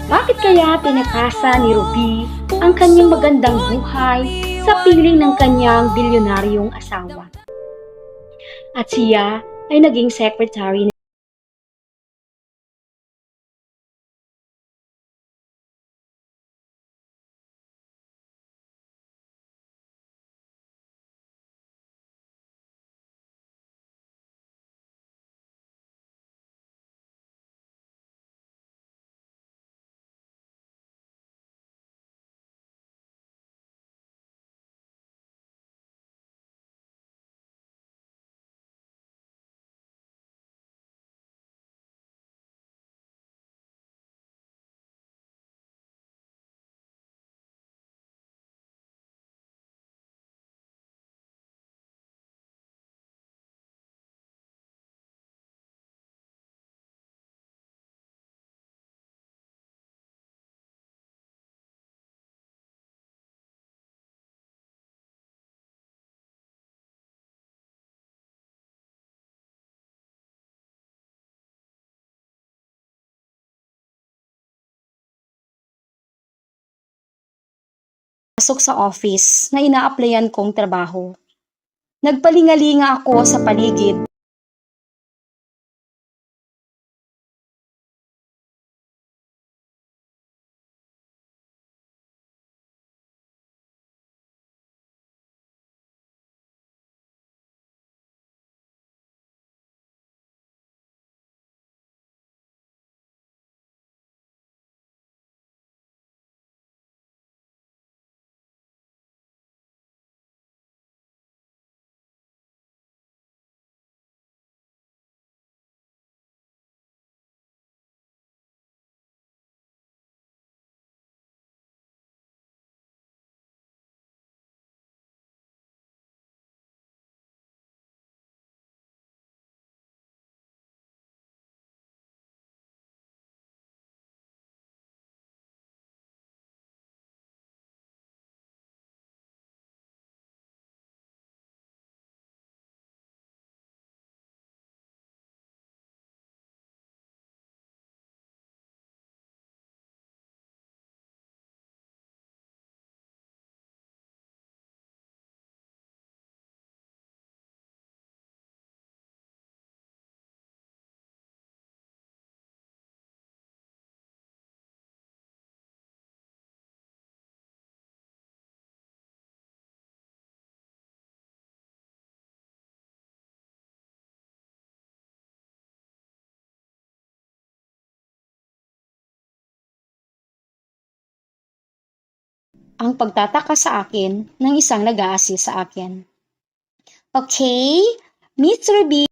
Bakit kaya tinakasa ni Ruby ang kanyang magandang buhay sa piling ng kanyang bilyonaryong asawa? At siya ay naging secretary. Pasok sa office na ina-applyan kong trabaho. Nagpalingalinga ako sa paligid. Ang pagtataka sa akin ng isang nag-a-assist sa akin. Okay, Miss Ruby,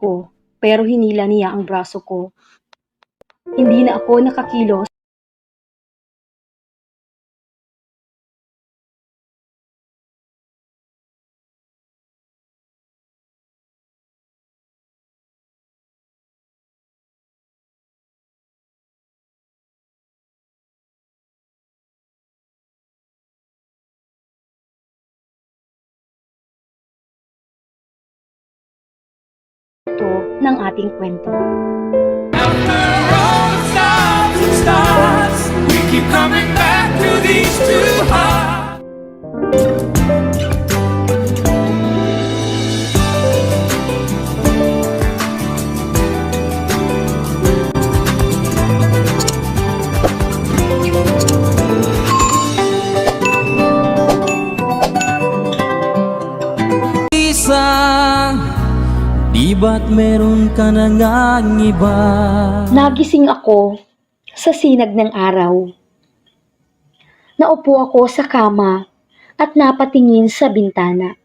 ko, pero hinila niya ang braso ko. Hindi na ako nakakilos. Ng ating kwento. After all the stops and starts, we keep coming back to these two hearts. Di ba't meron ka na ngang iba? Nagising ako sa sinag ng araw. Naupo ako sa kama at napatingin sa bintana.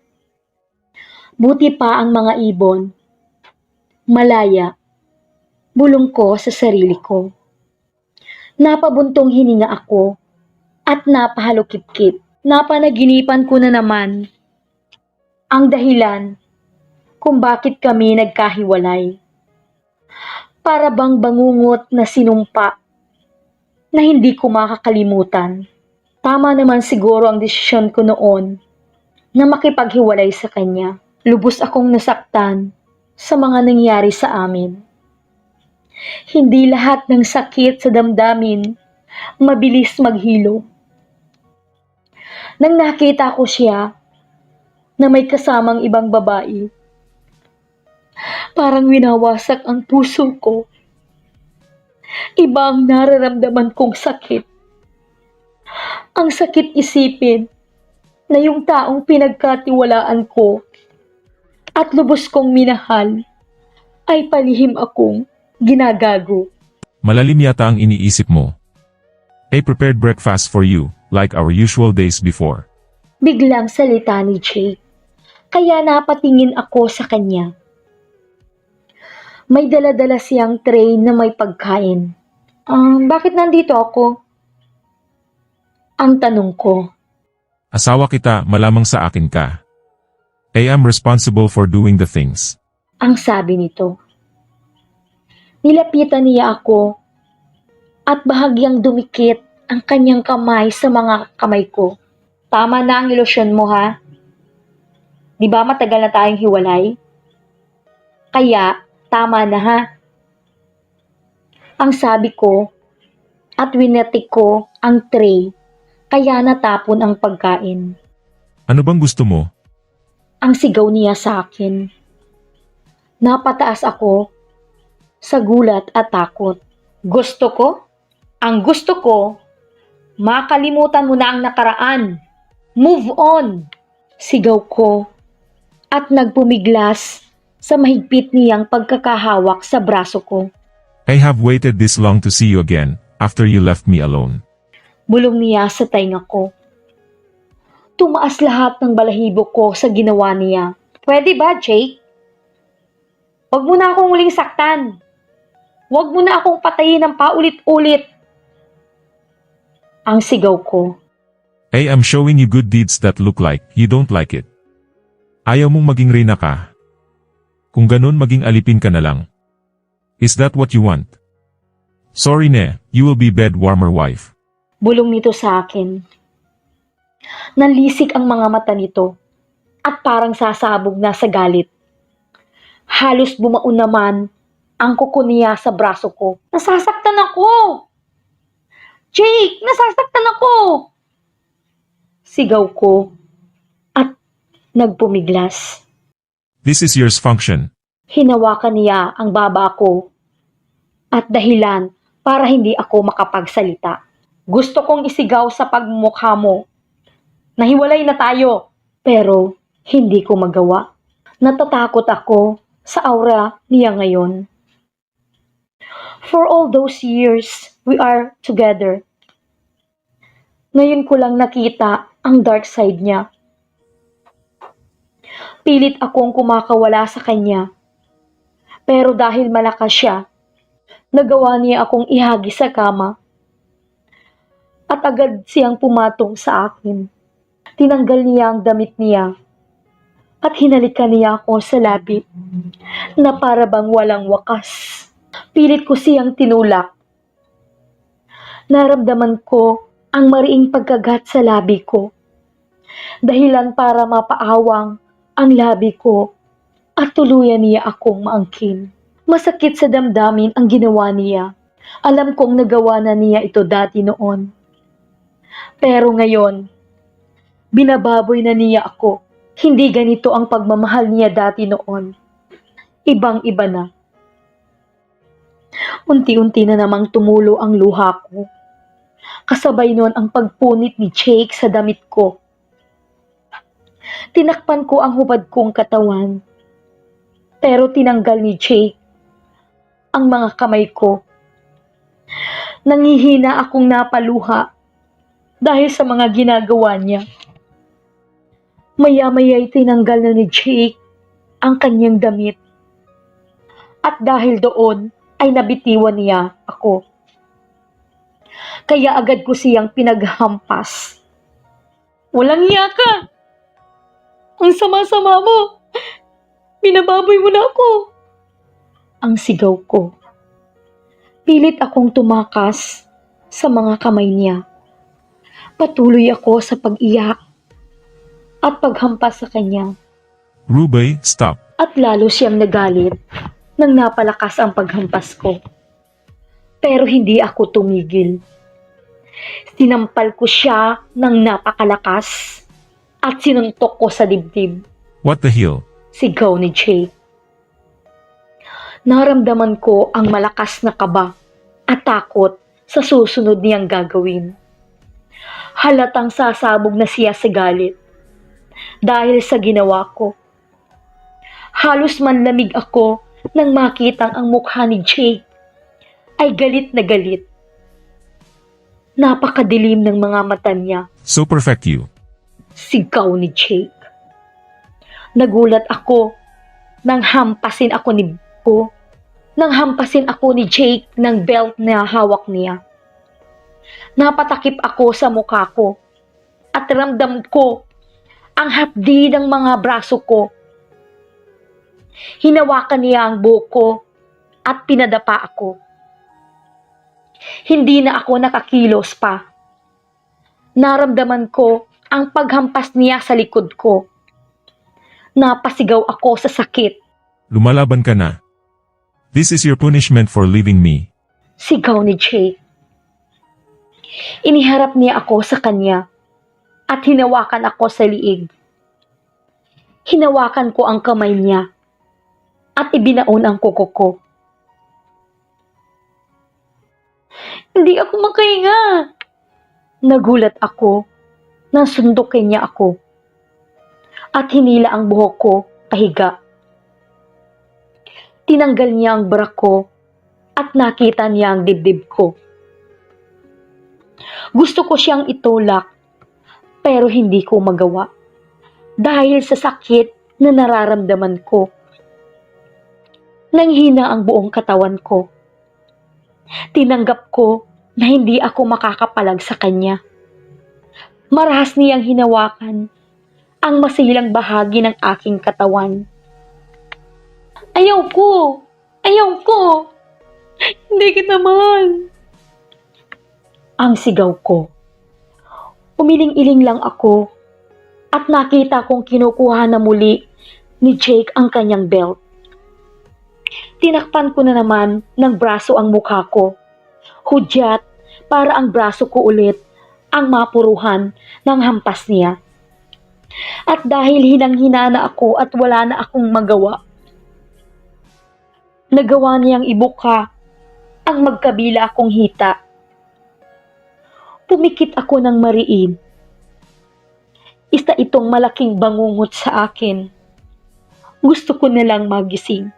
Buti pa ang mga ibon. Malaya. Bulong ko sa sarili ko. Napabuntong hininga ako at napahalukip-kip. Napanaginipan ko na naman ang dahilan kung bakit kami nagkahiwalay. Para bang bangungot na sinumpa na hindi ko makakalimutan. Tama naman siguro ang desisyon ko noon na makipaghiwalay sa kanya. Lubos akong nasaktan sa mga nangyari sa amin. Hindi lahat ng sakit sa damdamin mabilis maghilo. Nang nakita ko siya na may kasamang ibang babae, parang winawasak ang puso ko. Iba ang nararamdaman kong sakit. Ang sakit isipin na yung taong pinagkatiwalaan ko at lubos kong minahal ay palihim akong ginagago. Malalim yata ang iniisip mo. I prepared breakfast for you, like our usual days before. Biglang salita ni Jake. Kaya napatingin ako sa kanya. May dala-dala siyang tray na may pagkain. Bakit nandito ako? Ang tanong ko. Asawa kita, malamang sa akin ka. I am responsible for doing the things. Ang sabi nito. Nilapitan niya ako at bahagyang dumikit ang kanyang kamay sa mga kamay ko. Tama na ang ilusyon mo, ha? Di ba matagal na tayong hiwalay? Kaya, tama na, ha? Ang sabi ko at winatik ko ang tray kaya natapon ang pagkain. Ano bang gusto mo? Ang sigaw niya sa akin. Napataas ako sa gulat at takot. Gusto ko? Ang gusto ko, makalimutan mo na ang nakaraan. Move on! Sigaw ko at nagpumiglas sa mahigpit niyang pagkakahawak sa braso ko. I have waited this long to see you again, after you left me alone. Bulong niya sa tainga ko. Tumaas lahat ng balahibo ko sa ginawa niya. Pwede ba, Jake? Huwag mo na akong muling saktan. Huwag mo na akong patayin ng paulit-ulit. Ang sigaw ko. I am showing you good deeds that look like you don't like it. Ayaw mong maging reyna ka. Kung ganun, maging alipin ka na lang. Is that what you want? Sorry ne, you will be bed warmer wife. Bulong nito sa akin. Nanlisik ang mga mata nito at parang sasabog na sa galit. Halos bumaon naman ang kuko niya sa braso ko. Nasasaktan ako! Jake, nasasaktan ako! Sigaw ko at nagpumiglas. This is yours function. Hinawakan niya ang baba ko at dahilan para hindi ako makapagsalita. Gusto kong isigaw sa pagmumukha mo. Nahiwalay na tayo. Pero hindi ko magawa. Natatakot ako sa aura niya ngayon. For all those years, we are together. Ngayon ko lang nakita ang dark side niya. Pilit akong kumakawala sa kanya. Pero dahil malakas siya, nagawa niya akong ihagi sa kama at agad siyang pumatong sa akin. Tinanggal niya ang damit niya at hinalikan niya ako sa labi na para bang walang wakas. Pilit ko siyang tinulak. Naramdaman ko ang mariing pagkagat sa labi ko. Dahilan para mapaawang ang labi ko at tuluyan niya akong maangkin. Masakit sa damdamin ang ginawa niya. Alam kong nagawa na niya ito dati noon. Pero ngayon, binababoy na niya ako. Hindi ganito ang pagmamahal niya dati noon. Ibang-iba na. Unti-unti na namang tumulo ang luha ko. Kasabay nun ang pagpunit ni Jake sa damit ko. Tinakpan ko ang hubad kong katawan. Pero tinanggal ni Jake ang mga kamay ko. Nangihina akong napaluha dahil sa mga ginagawa niya. Maya-maya'y tinanggal na ni Jake ang kanyang damit. At dahil doon ay nabitiwan niya ako. Kaya agad ko siyang pinaghampas. Walang iya ka! Ang sama-sama mo! Binababoy mo na ako! Ang sigaw ko. Pilit akong tumakas sa mga kamay niya. Patuloy ako sa pag-iyak at paghampas sa kanya. Rubay, stop. At lalo siyang nagalit nang napalakas ang paghampas ko. Pero hindi ako tumigil. Sinampal ko siya ng napakalakas at sinuntok ko sa dibdib. What the hell? Sigaw ni Jake. Naramdaman ko ang malakas na kaba at takot sa susunod niyang gagawin. Halatang sasabog na siya sa galit dahil sa ginawa ko. Halos manlamig ako nang makitang ang mukha ni Jake ay galit na galit. Napakadilim ng mga mata niya. So perfect you. Sigaw ni Jake. Nagulat ako nang hampasin ako ni Jake ng belt na hawak niya. Napatakip ako sa mukha ko at ramdam ko ang hapdi ng mga braso ko. Hinawakan niya ang buhok ko at pinadapa ako. Hindi na ako nakakilos pa. Naramdaman ko ang paghampas niya sa likod ko. Napasigaw ako sa sakit. Lumalaban ka na. This is your punishment for leaving me. Sigaw ni Jake. Iniharap niya ako sa kanya at hinawakan ako sa liig. Hinawakan ko ang kamay niya at ibinaon ang kuko ko. Hindi ako makahinga. Nagulat ako nang sundukin niya ako at hinila ang buhok ko pahiga. Tinanggal niya ang bra ko at nakita niya ang dibdib ko. Gusto ko siyang itulak pero hindi ko magawa dahil sa sakit na nararamdaman ko. Nanghina ang buong katawan ko. Tinanggap ko na hindi ako makakapalag sa kanya. Marahas niyang hinawakan ang masilang bahagi ng aking katawan. Ayaw ko! Ayaw ko! Hindi kita mahal! Ang sigaw ko. Umiling-iling lang ako at nakita kong kinukuha na muli ni Jake ang kanyang belt. Tinakpan ko na naman ng braso ang mukha ko. Hudyat para ang braso ko ulit ang mapuruhan ng hampas niya. At dahil hinang-hina na ako at wala na akong magawa, nagawa niyang ibuka ang magkabila akong hita. Pumikit ako ng mariin. Isa itong malaking bangungot sa akin. Gusto ko na lang magising.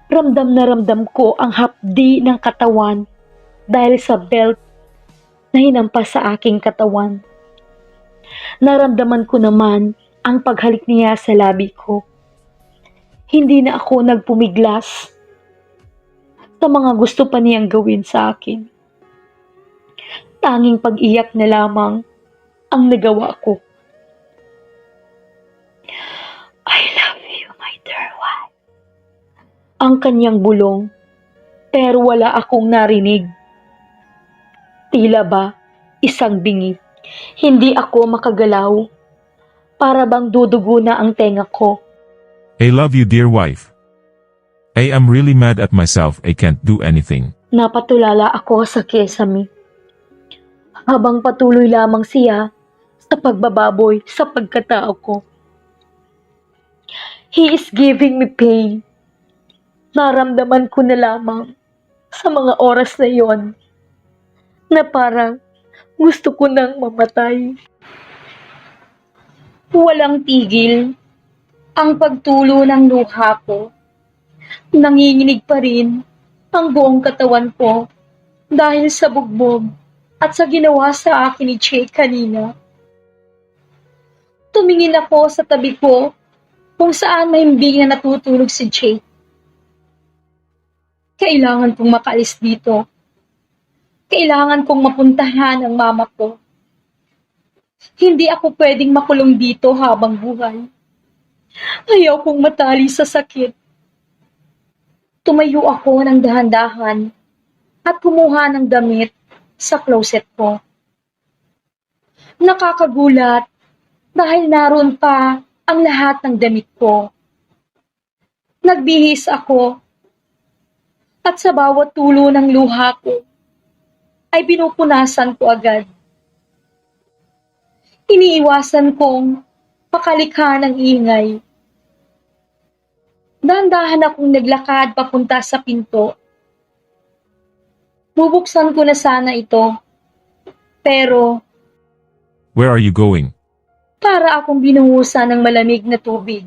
Ramdam na ramdam ko ang hapdi ng katawan dahil sa belt na hinampas sa aking katawan. Naramdaman ko naman ang paghalik niya sa labi ko. Hindi na ako nagpumiglas sa mga gusto pa niyang gawin sa akin. Tanging pag-iyak na lamang ang nagawa ko. I love you, my dear wife. Ang kanyang bulong, pero wala akong narinig. Tila ba isang bingi. Hindi ako makagalaw. Para bang dudugo na ang tenga ko. I love you, dear wife. I am really mad at myself. I can't do anything. Napatulala ako sa kesame. Habang patuloy lamang siya sa pagbababoy sa pagkatao ko. He is giving me pain. Naramdaman ko na lamang sa mga oras na yon na parang gusto ko nang mamatay. Walang tigil ang pagtulo ng luha ko. Nanginginig pa rin ang buong katawan ko dahil sa bugbog at sa ginawa sa akin ni Che kanina. Tumingin ako sa tabi ko kung saan mahimbing na natutulog si Che. Kailangan kong makaalis dito. Kailangan kong mapuntahan ang mama ko. Hindi ako pwedeng makulong dito habang buhay. Ayaw kong matali sa sakit. Tumayo ako ng dahan-dahan at kumuha ng damit sa closet ko. Nakakagulat dahil naroon pa ang lahat ng damit ko. Nagbihis ako at sa bawat tulo ng luha ko ay pinupunasan ko agad. Iniiwasan kong makalikha ng ingay. Dahan-dahan akong naglakad papunta sa pinto. Bubuksan ko na sana ito. Pero Where are you going? para akong binuhusan ng malamig na tubig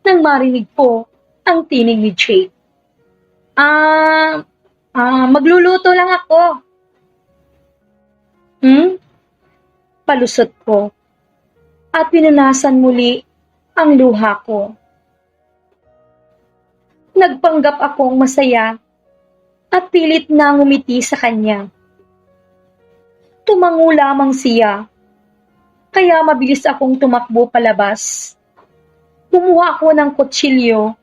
nang marinig ko ang tinig ni Che. Magluluto lang ako. Palusot ko at pinunasan muli ang luha ko. Nagpanggap akong masaya at pilit na ngumiti sa kanya. Tumango lamang siya, kaya mabilis akong tumakbo palabas. Kumuha ako ng kutsilyo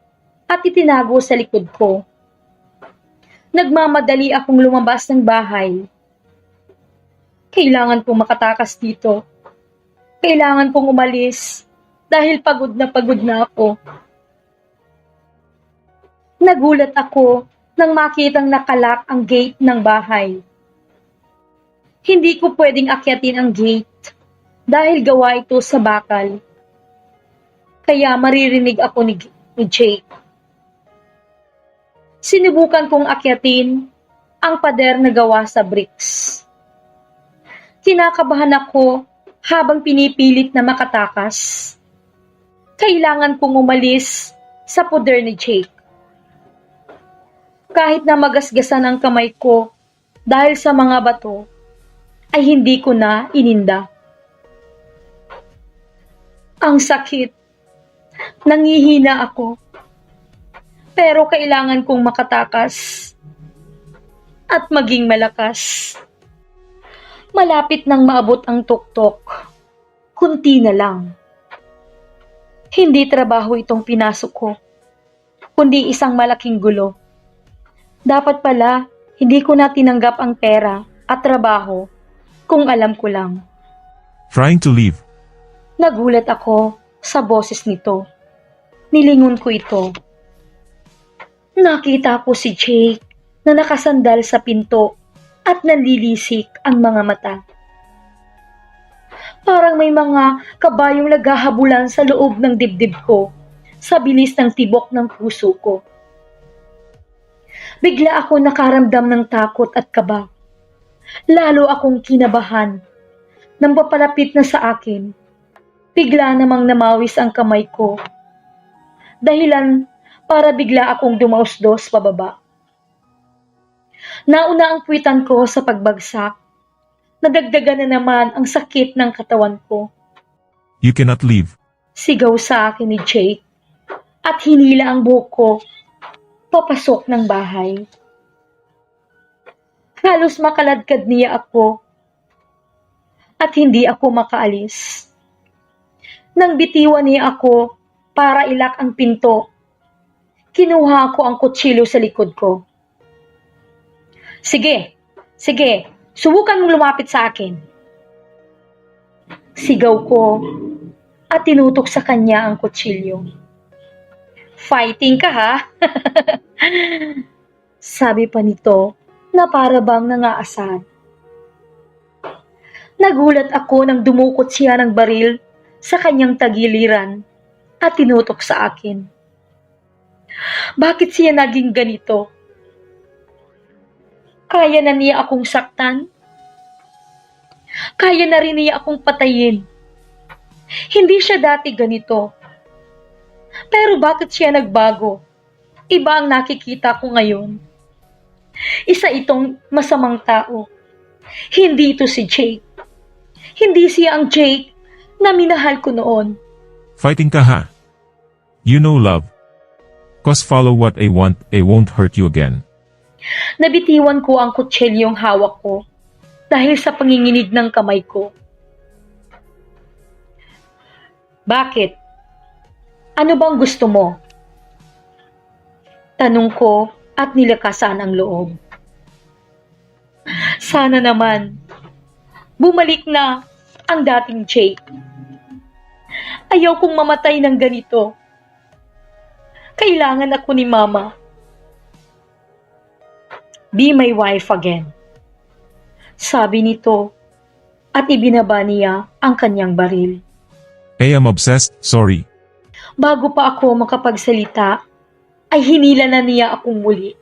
at itinago sa likod ko. Nagmamadali akong lumabas ng bahay. Kailangan kong makatakas dito. Kailangan kong umalis dahil pagod na ako. Nagulat ako nang makitang nakalak ang gate ng bahay. Hindi ko pwedeng akyatin ang gate dahil gawa ito sa bakal. Kaya maririnig ako ni Jake. Sinubukan kong akyatin ang pader na gawa sa bricks. Kinakabahan ako habang pinipilit na makatakas. Kailangan kong umalis sa poder ni Jake. Kahit na magasgasan ang kamay ko dahil sa mga bato, ay hindi ko na ininda. Ang sakit. Nangihina ako. Pero kailangan kong makatakas at maging malakas. Malapit nang maabot ang tuktok. Kunti na lang. Hindi trabaho itong pinasok ko, kundi isang malaking gulo. Dapat pala, hindi ko na tinanggap ang pera at trabaho kung alam ko lang. Trying to leave. Nagulat ako sa boses nito. Nilingon ko ito. Nakita ko si Jake na nakasandal sa pinto at nanlilisik ang mga mata. Parang may mga kabayong naghahabulan sa loob ng dibdib ko sa bilis ng tibok ng puso ko. Bigla ako nakaramdam ng takot at kaba. Lalo akong kinabahan. Nang papalapit na sa akin, bigla namang namawis ang kamay ko. Dahilan para bigla akong dumausdos pababa. Nauna ang puwitan ko sa pagbagsak. Nadagdagan na naman ang sakit ng katawan ko. You cannot leave. Sigaw sa akin ni Jake. at hinila ang buhok ko papasok ng bahay. Halos makaladkad niya ako at hindi ako makaalis. Nang bitiwan niya ako para ilak ang pinto, kinuha ko ang kutsilyo sa likod ko. Sige, subukan mong lumapit sa akin. Sigaw ko at tinutok sa kanya ang kutsilyo. Fighting ka ha? Sabi pa nito na para bang nangaasar. Nagulat ako nang dumukot siya ng baril sa kanyang tagiliran at tinutok sa akin. Bakit siya naging ganito? Kaya na niya akong saktan? Kaya na rin niya akong patayin. Hindi siya dati ganito. Pero bakit siya nagbago? Iba ang nakikita ko ngayon. Isa itong masamang tao. Hindi ito si Jake. Hindi siya ang Jake na minahal ko noon. Fighting ka ha? You know love. Cause follow what I want, I won't hurt you again. Nabitiwan ko ang kutsilyong hawak ko dahil sa panginginig ng kamay ko. Bakit? Ano bang gusto mo? Tanong ko at nilakasan ang loob. Sana naman bumalik na ang dating Jake. Ayaw kong mamatay ng ganito. Kailangan ako ni Mama. Be my wife again. Sabi nito at ibinaba niya ang kanyang baril. Hey, I'm obsessed, sorry. Bago pa ako makapagsalita, ay hinila na niya akong muli.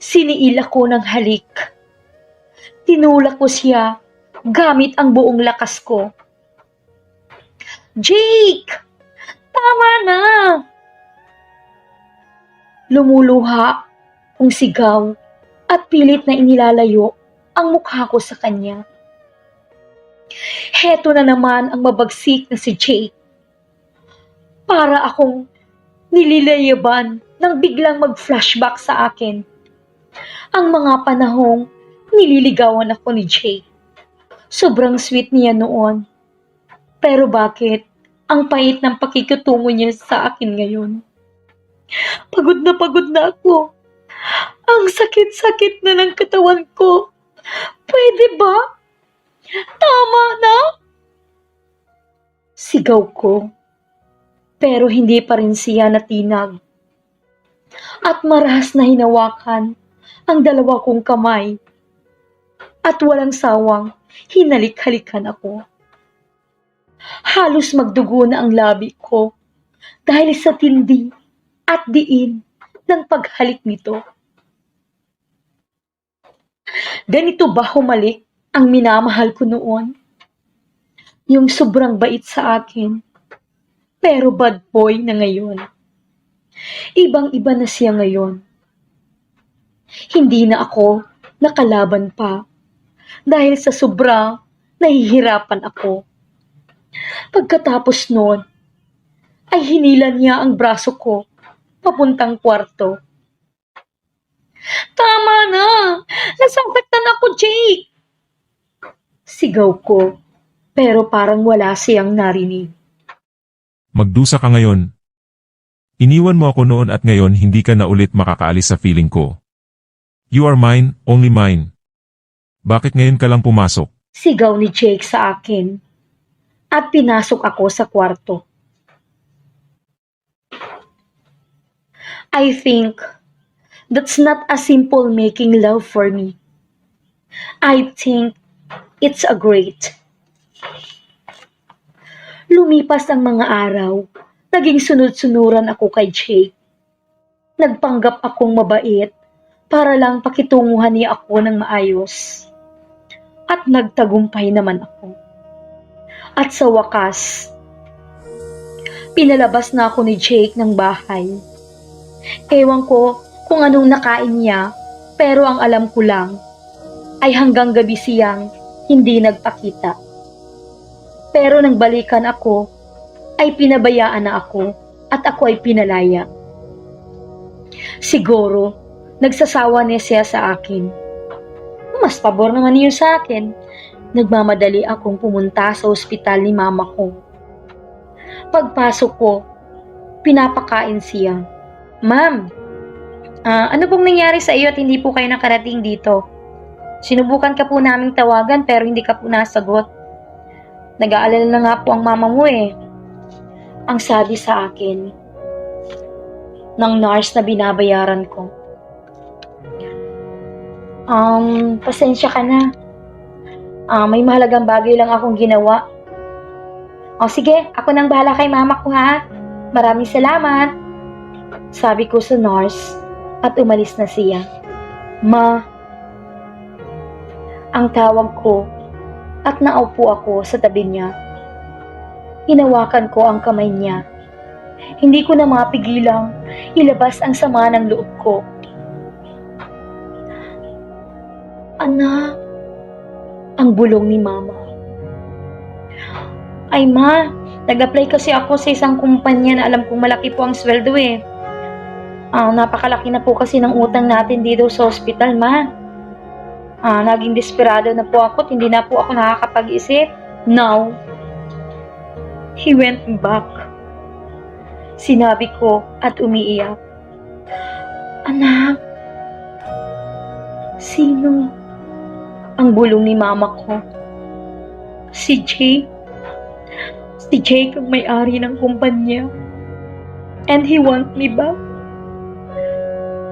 Siniil ako ng halik. Tinulak ko siya gamit ang buong lakas ko. Jake! Tama na! Lumuluha kung sigaw at pilit na inilalayo ang mukha ko sa kanya. Heto na naman ang mabagsik na si Jake. Para akong nililayaban nang biglang mag-flashback sa akin. Ang mga panahong nililigawan ako ni Jake. Sobrang sweet niya noon. Pero bakit ang pait ng pakikitungo niya sa akin ngayon? Pagod na ako. Ang sakit-sakit na ng katawan ko. Pwede ba? Tama na? Sigaw ko. Pero hindi pa rin siya natinag. At marahas na hinawakan ang dalawa kong kamay. At walang sawang hinalik-halikan ako. Halos magdugo na ang labi ko dahil sa tindi at diin ng paghalik nito. Ganito ba humalik ang minamahal ko noon? Yung sobrang bait sa akin, pero bad boy na ngayon. Ibang-iba na siya ngayon. Hindi na ako nakalaban pa dahil sa sobrang nahihirapan ako. Pagkatapos noon, ay hinila niya ang braso ko papuntang kwarto. Tama na! Nasasaktan ako, Jake! Sigaw ko, pero parang wala siyang narinig. Magdusa ka ngayon. Iniwan mo ako noon at ngayon hindi ka na ulit makakaalis sa feeling ko. You are mine, only mine. Bakit ngayon ka lang pumasok? Sigaw ni Jake sa akin at pinasok ako sa kwarto. I think that's not a simple making love for me. I think it's a great. Lumipas ang mga araw, naging sunod-sunuran ako kay Jake. Nagpanggap akong mabait para lang pakitunguhan niya ako ng maayos. At nagtagumpay naman ako. At sa wakas, pinalabas na ako ni Jake ng bahay. Ewan ko kung anong nakain niya, pero ang alam ko lang ay hanggang gabi siyang hindi nagpakita. Pero nang balikan ako, ay pinabayaan na ako at ako ay pinalaya. Siguro, nagsasawa niya siya sa akin. Mas pabor naman niyo sa akin. Nagmamadali akong pumunta sa ospital ni mama ko. Pagpasok ko, pinapakain siya. Ma'am, ano pong nangyari sa iyo at hindi po kayo nakarating dito? Sinubukan ka po naming tawagan pero hindi ka po nasagot. Nag-aalala na nga po ang mama mo eh. Ang sabi sa akin ng nurse na binabayaran ko. Pasensya ka na. May mahalagang bagay lang akong ginawa. O sige, ako nang bahala kay mama ko ha. Maraming salamat. Sabi ko sa nurse at umalis na siya. Ma. Ang tawag ko at naupo ako sa tabi niya. Hinawakan ko ang kamay niya. Hindi ko na mapigilang ilabas ang sama ng loob ko. Anak, ang bulong ni mama. Ay ma, nag-apply kasi ako sa isang kumpanya na alam kong malaki po ang sweldo eh. Napakalaki na po kasi ng utang natin dito sa ospital, ma. Naging desperado na po ako at hindi na po ako nakakapag-isip. Now, he went back. Sinabi ko at umiiyak. Anak, sino? Ang bulong ni mama ko. Si Jake. Si Jake ang may-ari ng kumpanya. And he want me back.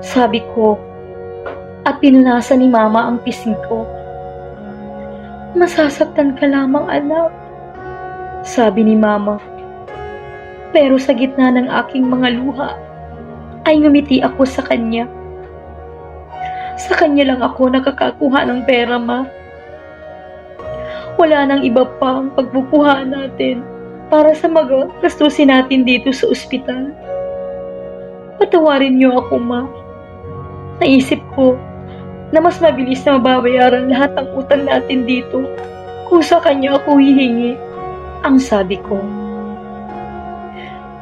Sabi ko, at pinunasan ni mama ang pisngi ko. Masasaktan ka lamang, anak. Sabi ni mama. Pero sa gitna ng aking mga luha, ay ngumiti ako sa kanya. Sa kanya lang ako nakakakuha ng pera, ma. Wala nang iba pa ang pagbubuhaan natin para sa mga gastusin natin dito sa ospital. Patawarin niyo ako, ma. Naisip ko na mas mabilis na mababayaran lahat ng utang natin dito kung sa kanya ako hihingi. Ang sabi ko.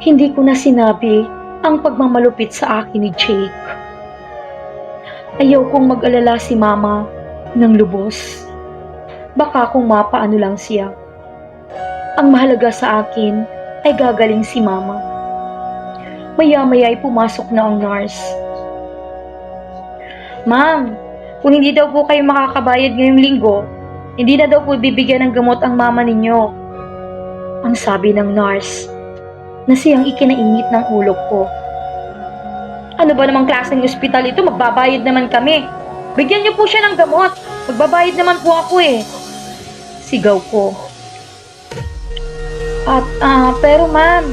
Hindi ko na sinabi ang pagmamalupit sa akin ni Jake. Ayaw kong mag-alala si mama ng lubos. Baka kung mapaano lang siya. Ang mahalaga sa akin ay gagaling si mama. Maya-maya ay pumasok na ang nurse. Ma'am, kung hindi daw po kayo makakabayad ngayong linggo, hindi na daw po bibigyan ng gamot ang mama ninyo. Ang sabi ng nurse na siyang ikinainit ng ulo ko. Ano ba namang klaseng ospital ito? Magbabayad naman kami. Bigyan niyo po siya ng gamot. Magbabayad naman po ako eh. Sigaw ko. At, pero ma'am,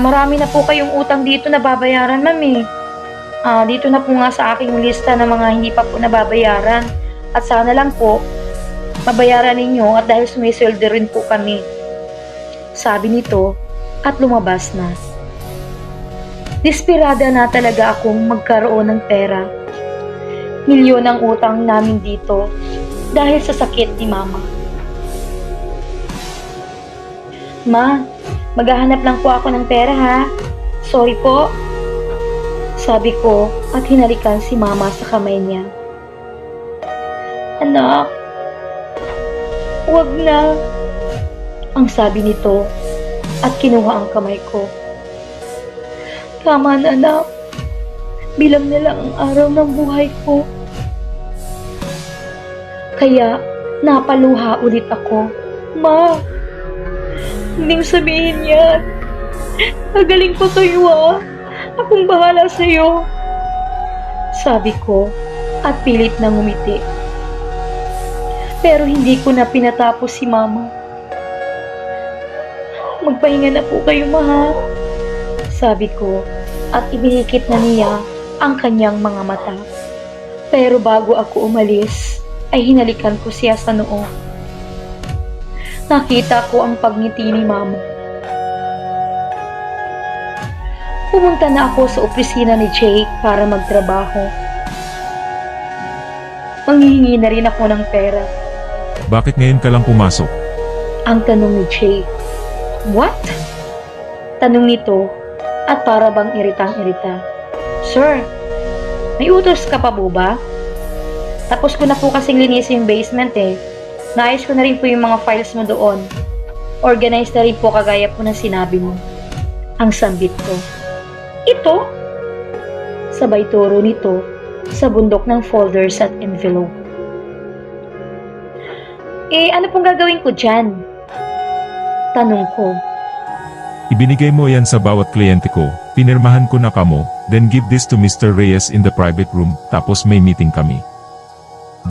marami na po kayong utang dito na babayaran, ma'am eh. Dito na po nga sa aking lista ng mga hindi pa po nababayaran. At sana lang po, mabayaran ninyo at dahil sumisweldo rin po kami. Sabi nito at lumabas na. Desperada na talaga akong magkaroon ng pera. Milyon ang utang namin dito dahil sa sakit ni mama. Ma, maghahanap lang po ako ng pera ha. Sorry po. Sabi ko at hinalikan si mama sa kamay niya. Anak, huwag na. Ang sabi nito at kinuha ang kamay ko. Tama na, anak. Bilang na lang ang araw ng buhay ko. Kaya napaluha ulit ako. Ma, hindi mo sabihin yan. Nagaling ko sa'yo ah. Akong bahala sa'yo. Sabi ko at pilit na ngumiti. Pero hindi ko na pinatapos si mama. Magpahinga na po kayo, ma. Sabi ko at ibinikit na niya ang kanyang mga mata. Pero bago ako umalis, ay hinalikan ko siya sa noo. Nakita ko ang pagngiti ni mama. Pumunta na ako sa opisina ni Jake para magtrabaho. Manghihingi na rin ako ng pera. Bakit ngayon ka lang pumasok? Ang tanong ni Jake. What? Tanong nito at para bang iritang-irita. Sir, may utos ka pa po ba? Tapos ko na po kasing linisin yung basement eh. Naayos ko na rin po yung mga files mo doon. Organized na rin po kagaya po ng sinabi mo. Ang sambit ko. Ito? Sabay turo nito sa bundok ng folders at envelope. Ano pong gagawin ko dyan? Tanong ko. Ibinigay mo yan sa bawat kliyente ko, pinirmahan ko na kamo, then give this to Mr. Reyes in the private room, tapos may meeting kami.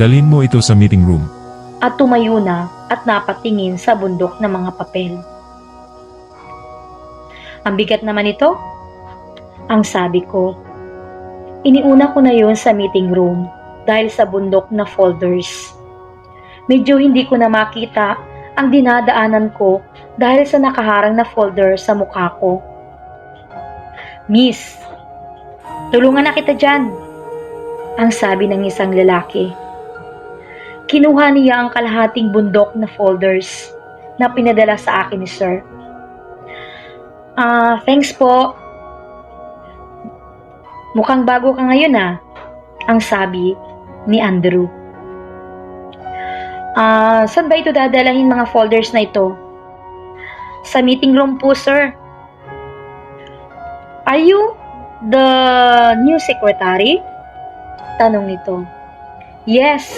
Dalhin mo ito sa meeting room. At tumayo na at napatingin sa bundok ng mga papel. Ang bigat naman ito? Ang sabi ko. Iniuna ko na yun sa meeting room dahil sa bundok na folders. Medyo hindi ko na makita ang dinadaanan ko dahil sa nakaharang na folder sa mukha ko. Miss, tulungan na kita dyan, ang sabi ng isang lalaki. Kinuha niya ang kalahating bundok na folders na pinadala sa akin ni Sir. Thanks po. Mukhang bago ka ngayon ang sabi ni Andrew. Saan ba ito dadalahin mga folders na ito? Sa meeting room po, sir. Are you the new secretary? Tanong nito. Yes.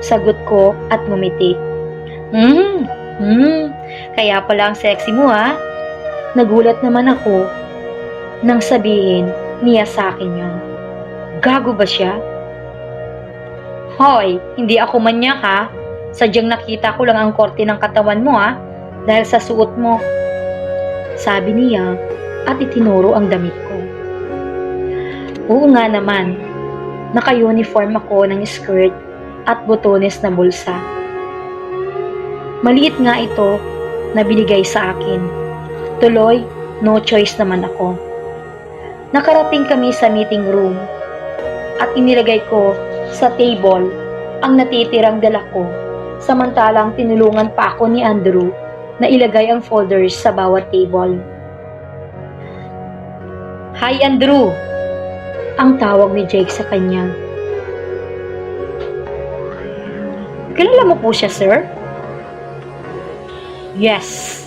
Sagot ko at ngumiti. Kaya pala ang sexy mo Nagulat naman ako nang sabihin niya sa akin yun. Gago ba siya? Hoy, hindi ako manyak Sadyang nakita ko lang ang korte ng katawan mo dahil sa suot mo. Sabi niya at itinuro ang damit ko. Oo nga naman, naka-uniform ako ng skirt at botones na bulsa. Maliit nga ito na binigay sa akin. Tuloy, no choice naman ako. Nakarating kami sa meeting room at inilagay ko sa table ang natitirang dala ko, samantalang tinulungan pa ako ni Andrew na ilagay ang folders sa bawat table. Hi Andrew! Ang tawag ni Jake sa kanya. Kilala mo po siya, sir? Yes.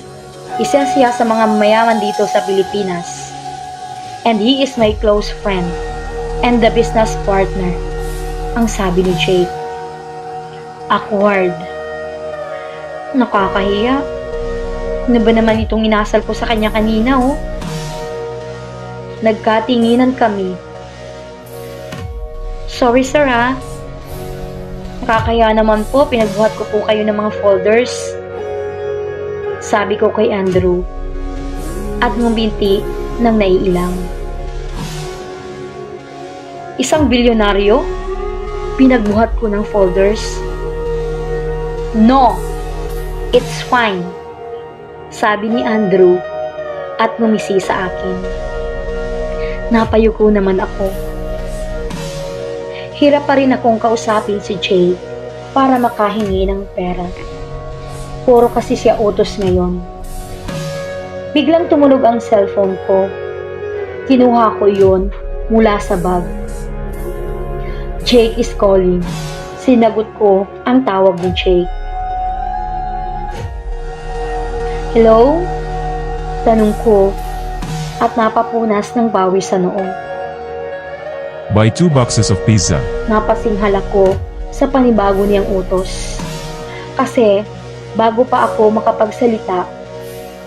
Isa siya sa mga mayaman dito sa Pilipinas. And he is my close friend and the business partner. Ang sabi ni Jake. Awkward. Nakakahiya. Ano ba naman itong inasal ko sa kanya kanina, Nagkatinginan kami. Sorry, sir, Nakakahiya naman po, pinagbuhat ko po kayo ng mga folders. Sabi ko kay Andrew. At ngumiti ng naiilang. Isang bilyonaryo? Pinagbuhat ko ng folders? No! It's fine. Sabi ni Andrew at ngumisi sa akin. Napayuko naman ako. Hirap pa rin akong kausapin si Jay para makahingi ng pera. Puro kasi siya utos ngayon. Biglang tumunog ang cellphone ko. Kinuha ko yun mula sa bag. Jake is calling. Sinagot ko ang tawag ni Jake. Hello? Tanong ko at napapunas ng bawi sa noo. Buy 2 boxes of pizza. Napasinghal ako sa panibago niyang utos. Kasi bago pa ako makapagsalita,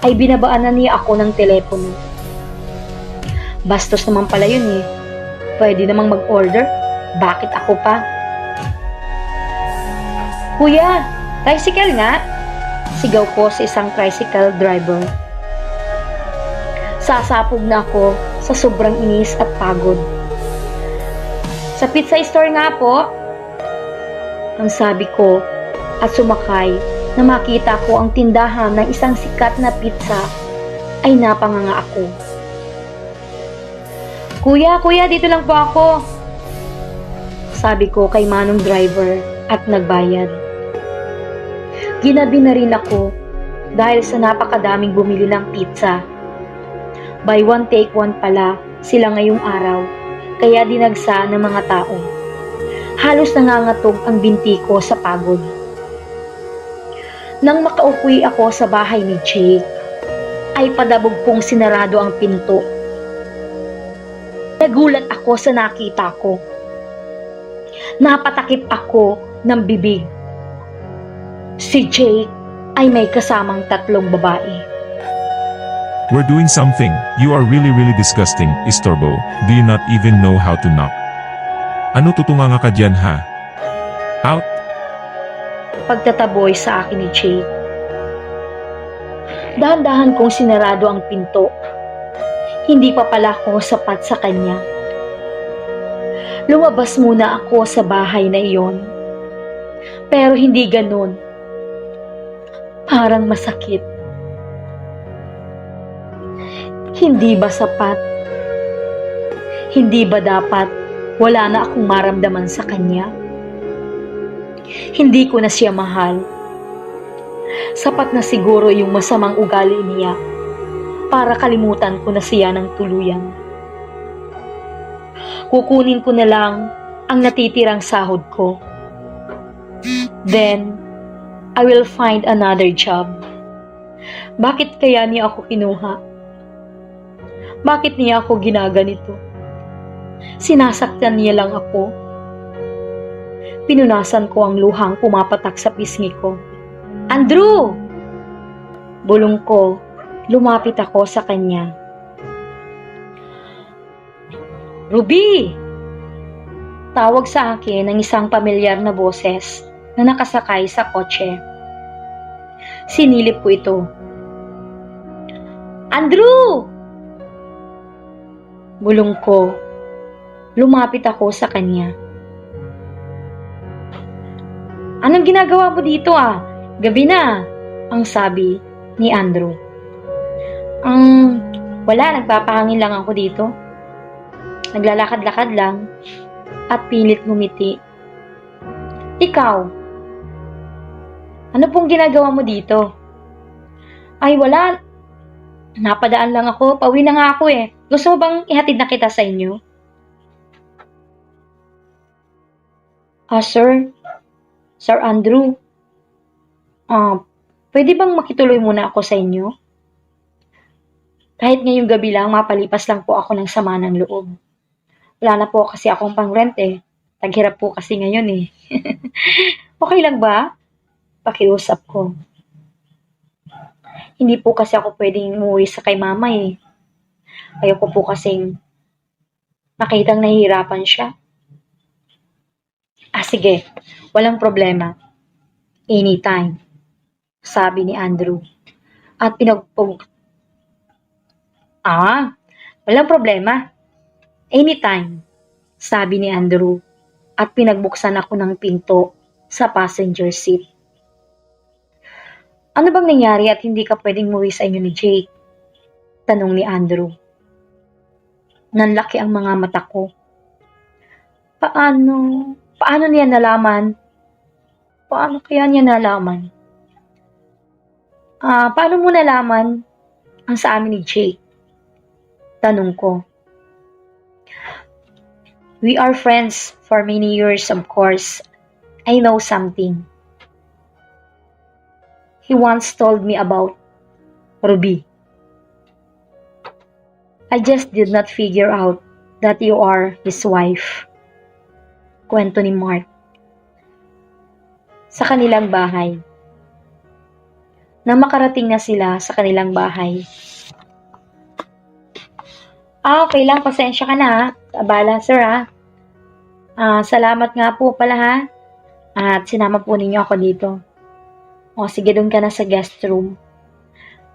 ay binabaan na niya ako ng telepono. Bastos naman pala yun Pwede namang mag-order. Bakit ako pa? Kuya, tricycle nga! Sigaw ko sa isang tricycle driver. Sasapog na ako sa sobrang inis at pagod. Sa pizza store nga po, ang sabi ko at sumakay na makita ko ang tindahan ng isang sikat na pizza ay napanganga ako. Kuya, dito lang po ako. Sabi ko kay manong driver at nagbayad. Ginabi na rin ako dahil sa napakadaming bumili ng pizza. Buy one take one pala sila ngayong araw, kaya dinagsa ng mga tao. Halos nangangatog ang binti ko sa pagod. Nang makauwi ako sa bahay ni Jake, ay padabog kong sinarado ang pinto. Nagulat ako sa nakita ko. Napatakip ako ng bibig. Si Jake ay may kasamang 3 babae. We're doing something. You are really disgusting, Istorbo. Do you not even know how to knock? Ano tutunganga ka dyan, ha? Out! Pagtataboy sa akin ni Jake. Dahan-dahan kong sinarado ang pinto. Hindi pa pala ako sapat sa kanya. Lumabas muna ako sa bahay na iyon. Pero hindi ganun. Parang masakit. Hindi ba sapat? Hindi ba dapat wala na akong maramdaman sa kanya? Hindi ko na siya mahal. Sapat na siguro yung masamang ugali niya para kalimutan ko na siya ng tuluyan. Kukunin ko na lang ang natitirang sahod ko. Then, I will find another job. Bakit kaya niya ako kinuha? Bakit niya ako ginaganito? Sinasaktan niya lang ako. Pinunasan ko ang luhang pumapatak sa pisngi ko. Andrew! Bulong ko, lumapit ako sa kanya. Ruby! Tawag sa akin ng isang pamilyar na boses na nakasakay sa kotse. Sinilip ko ito. Andrew! Bulong ko, lumapit ako sa kanya. Anong ginagawa mo dito ah? Gabi na, ang sabi ni Andrew. Wala, nagpapahangin lang ako dito. Naglalakad-lakad lang at pilit ngumiti. Ikaw, ano pong ginagawa mo dito? Ay wala, napadaan lang ako, pauwi na nga ako eh. Gusto mo bang ihatid na kita sa inyo? Sir? Sir Andrew? Pwede bang makituloy muna ako sa inyo? Kahit ngayong gabi lang, mapalipas lang po ako ng sama ng loob. Wala na po kasi akong pang-rent eh. Taghirap po kasi ngayon eh. Okay lang ba? Pakiusap ko. Hindi po kasi ako pwedeng umuwi sa kay mama eh. Ayoko po kasing makitang nahihirapan siya. Sige. Walang problema. Anytime. Sabi ni Andrew. At walang problema. Anytime. Sabi ni Andrew. At pinagbuksan ako ng pinto sa passenger seat. Ano bang nangyari at hindi ka pwedeng umuwi sa inyo ni Jake? Tanong ni Andrew. Nanlaki ang mga mata ko. Paano niya nalaman? Paano kaya niya nalaman? Paano mo nalaman ang sa amin ni Jake? Tanong ko. We are friends for many years, of course. I know something. He once told me about Ruby. I just did not figure out that you are his wife. Kwento ni Mark. Sa kanilang bahay. Nang makarating na sila sa kanilang bahay. Okay lang, pasensya ka na ha. Abala, sir ha. Salamat nga po pala ha. At sinama po ninyo ako dito. Sige, doon ka na sa guest room.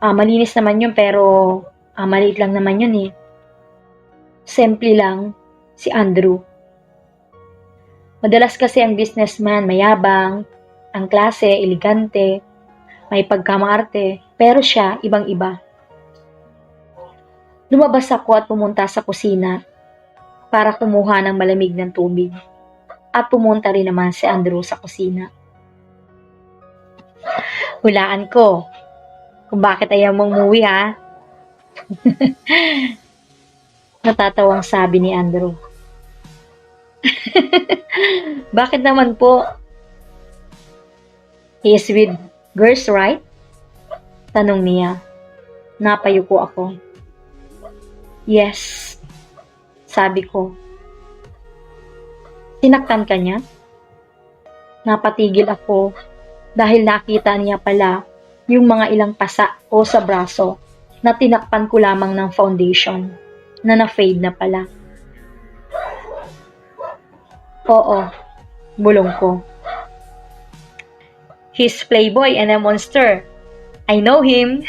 Malinis naman yun pero maliit lang naman yun eh. Simple lang si Andrew. Madalas kasi ang businessman mayabang, ang klase elegante, may pagkamaarte, pero siya ibang-iba. Lumabas ako at pumunta sa kusina para kumuha ng malamig ng tubig. At pumunta rin naman si Andrew sa kusina. Hulaan ko, kung bakit ayaw mong umuwi ha. Natatawang sabi ni Andrew. Bakit naman po? He is with girls, right? Tanong niya. Napayuko ako. Yes, sabi ko. Sinaktan ka niya? Napatigil ako dahil nakita niya pala yung mga ilang pasa ko sa braso na tinakpan ko lamang ng foundation na na-fade na pala. Oo, bulong ko. He's playboy and a monster. I know him.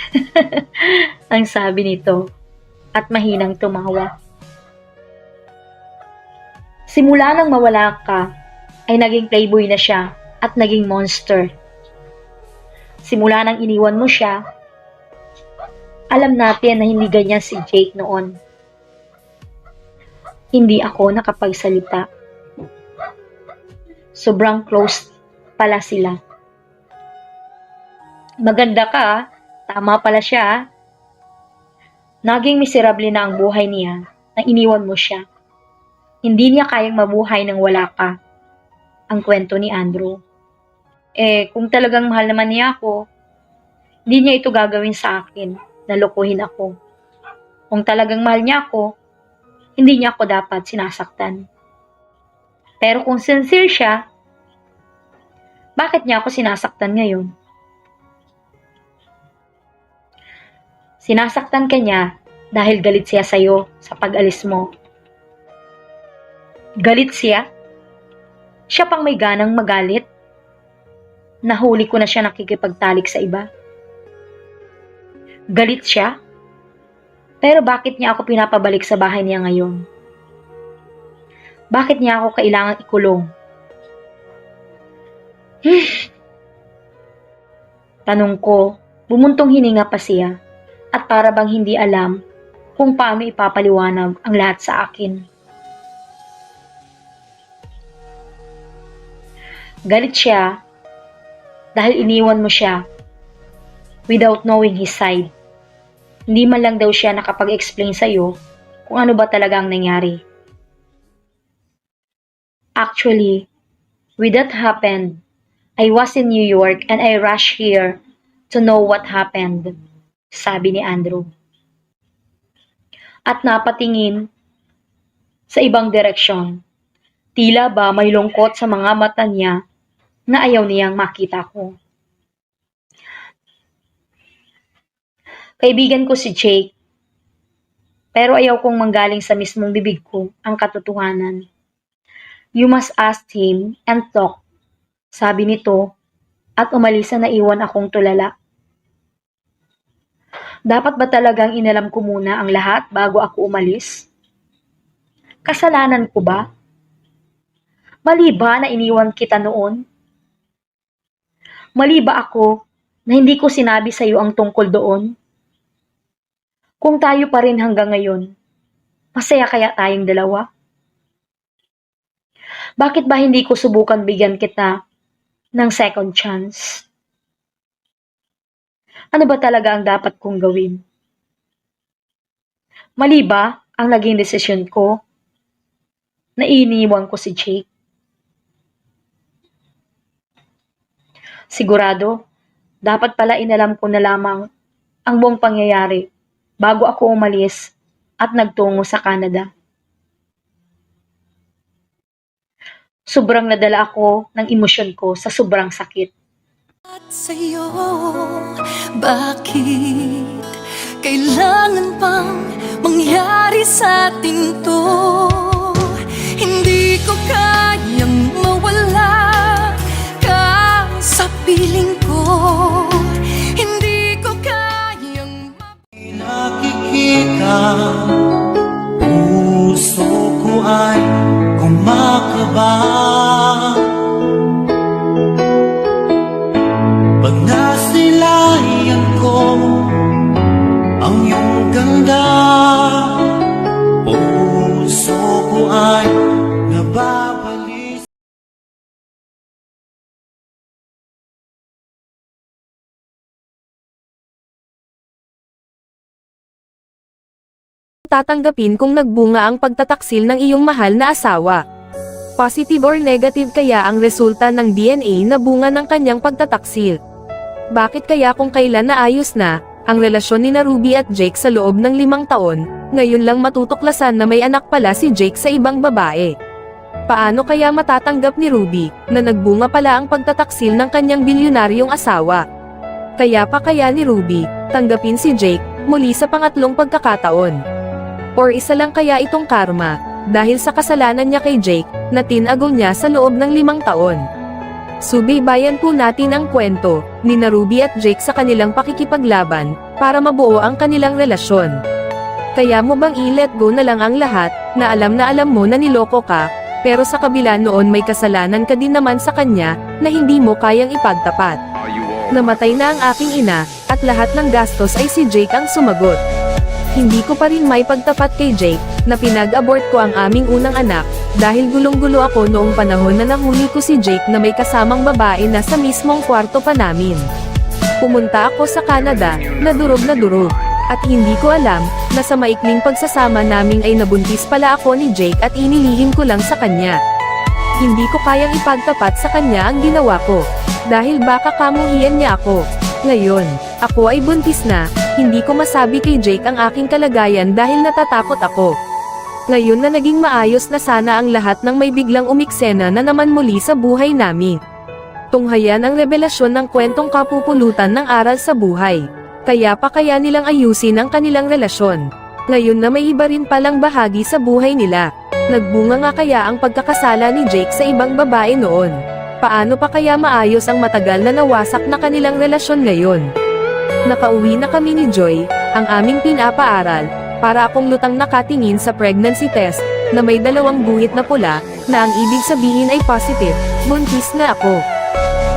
Ang sabi nito at mahinang tumawa. Simula nang mawala ka, ay naging playboy na siya at naging monster. Simula nang iniwan mo siya, alam natin na hindi ganyan si Jake noon. Hindi ako nakapagsalita. Sobrang close pala sila. Maganda ka, tama pala siya. Naging miserable na ang buhay niya na iniwan mo siya. Hindi niya kayang mabuhay nang wala ka. Ang kwento ni Andrew. Kung talagang mahal naman niya ako, hindi niya ito gagawin sa akin, nalokohin ako. Kung talagang mahal niya ako, hindi niya ako dapat sinasaktan. Pero kung sincere siya, bakit niya ako sinasaktan ngayon? Sinasaktan ka niya dahil galit siya sa'yo sa pag-alis mo. Galit siya? Siya pang may ganang magalit? Nahuli ko na siya nakikipagtalik sa iba. Galit siya? Pero bakit niya ako pinapabalik sa bahay niya ngayon? Bakit niya ako kailangang ikulong? Tanong ko, bumuntong hininga pa siya at para bang hindi alam kung paano ipapaliwanag ang lahat sa akin. Galit siya dahil iniwan mo siya without knowing his side. Hindi man lang daw siya nakapag-explain sa'yo kung ano ba talaga ang nangyari. Actually, when that happened, I was in New York and I rushed here to know what happened, sabi ni Andrew. At napatingin sa ibang direksyon. Tila ba may lungkot sa mga mata niya na ayaw niyang makita ko. Kaibigan ko si Jake, pero ayaw kong manggaling sa mismong bibig ko ang katotohanan. You must ask him and talk, sabi nito, at umalis na naiwan akong tulala. Dapat ba talagang inalam ko muna ang lahat bago ako umalis? Kasalanan ko ba? Mali ba na iniwan kita noon? Mali ba ako na hindi ko sinabi sa iyo ang tungkol doon? Kung tayo pa rin hanggang ngayon, masaya kaya tayong dalawa? Bakit ba hindi ko subukan bigyan kita ng second chance? Ano ba talaga ang dapat kong gawin? Mali ba ang naging desisyon ko na iniwan ko si Jake? Sigurado, dapat pala inalam ko na lamang ang buong pangyayari bago ako umalis at nagtungo sa Canada. Sobrang nadala ako ng emosyon ko sa sobrang sakit. At sa'yo, bakit kailangan pang mangyari sa atin to? Hindi ko kayang mawala ka sa piling ko. Hindi ko kayang Nakikita, puso ko ay kumakaba. Pag nasilayan ko ang iyong ganda, puso ko ay tatanggapin kung nagbunga ang pagtataksil ng iyong mahal na asawa? Positive or negative kaya ang resulta ng DNA na bunga ng kanyang pagtataksil? Bakit kaya kung kailan naayos na ang relasyon ni Ruby at Jake sa loob ng 5 taon, ngayon lang matutuklasan na may anak pala si Jake sa ibang babae? Paano kaya matatanggap ni Ruby na nagbunga pala ang pagtataksil ng kanyang bilyonaryong asawa? Kaya pa kaya ni Ruby tanggapin si Jake muli sa pangatlong pagkakataon? Or isa lang kaya itong karma dahil sa kasalanan niya kay Jake na tinagol niya sa loob ng 5 taon? Subaybayan po natin ang kwento ni Ruby at Jake sa kanilang pakikipaglaban para mabuo ang kanilang relasyon. Kaya mo bang i-let go na lang ang lahat na alam mo na niloko ka, pero sa kabila noon may kasalanan ka din naman sa kanya na hindi mo kayang ipagtapat? Namatay na ang aking ina at lahat ng gastos ay si Jake ang sumagot. Hindi ko pa rin may pagtapat kay Jake na pinag-abort ko ang aming unang anak dahil gulong-gulo ako noong panahon na nahuli ko si Jake na may kasamang babae na sa mismong kwarto pa namin. Pumunta ako sa Canada na durog at hindi ko alam na sa maikling pagsasama naming ay nabuntis pala ako ni Jake at inilihim ko lang sa kanya. Hindi ko kayang ipagtapat sa kanya ang ginawa ko dahil baka kamuhian niya ako. Ngayon, ako ay buntis na, hindi ko masabi kay Jake ang aking kalagayan dahil natatakot ako. Ngayon na naging maayos na sana ang lahat ng may biglang umiksena na naman muli sa buhay namin. Tunghayan ang revelasyon ng kwentong kapupulutan ng aral sa buhay. Kaya pa kaya nilang ayusin ang kanilang relasyon. Ngayon na may iba rin palang bahagi sa buhay nila. Nagbunga nga kaya ang pagkakasala ni Jake sa ibang babae noon? Paano pa kaya maayos ang matagal na nawasak na kanilang relasyon ngayon? Nakauwi na kami ni Joy, ang aming pinapaaral, para akong lutang nakatingin sa pregnancy test, na may 2 guhit na pula, na ang ibig sabihin ay positive, buntis na ako.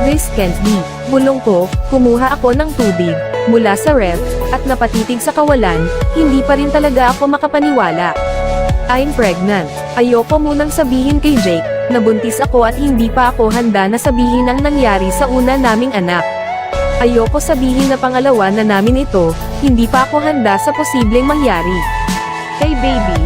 This can't be, bulong ko, kumuha ako ng tubig, mula sa ref, at napatitig sa kawalan, hindi pa rin talaga ako makapaniwala. I'm pregnant. Ayoko munang sabihin kay Jake, na buntis ako at hindi pa ako handa na sabihin ang nangyari sa una naming anak. Ayoko sabihin na pangalawa na namin ito, hindi pa ako handa sa posibleng mangyari. Hey baby,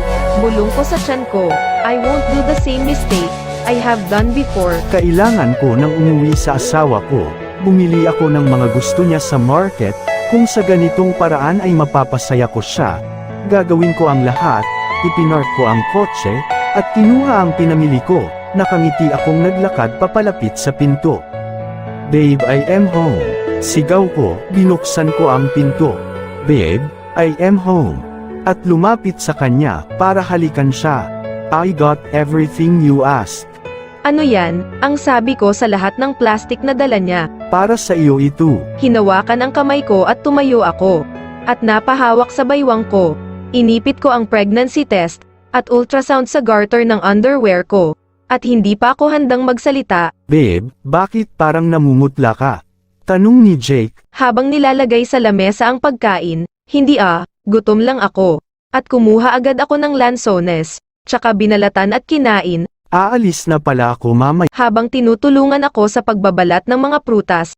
bulong ko sa tiyan ko, I won't do the same mistake I have done before. Kailangan ko nang umuwi sa asawa ko. Bumili ako ng mga gusto niya sa market, kung sa ganitong paraan ay mapapasaya ko siya. Gagawin ko ang lahat, ipinark ko ang kotse, at kinuha ang pinamili ko. Nakangiti akong naglakad papalapit sa pinto. Babe, I am home. Sigaw ko, binuksan ko ang pinto. Babe, I am home. At lumapit sa kanya, para halikan siya. I got everything you asked. Ano yan? Ang sabi ko sa lahat ng plastic na dala niya. Para sa iyo ito. Hinawakan ang kamay ko at tumayo ako. At napahawak sa baywang ko. Inipit ko ang pregnancy test, at ultrasound sa garter ng underwear ko. At hindi pa ako handang magsalita. Babe, bakit parang namumutla ka? Tanong ni Jake. Habang nilalagay sa lamesa ang pagkain, hindi gutom lang ako. At kumuha agad ako ng lansones, tsaka binalatan at kinain. Aalis na pala ako mamaya. Habang tinutulungan ako sa pagbabalat ng mga prutas,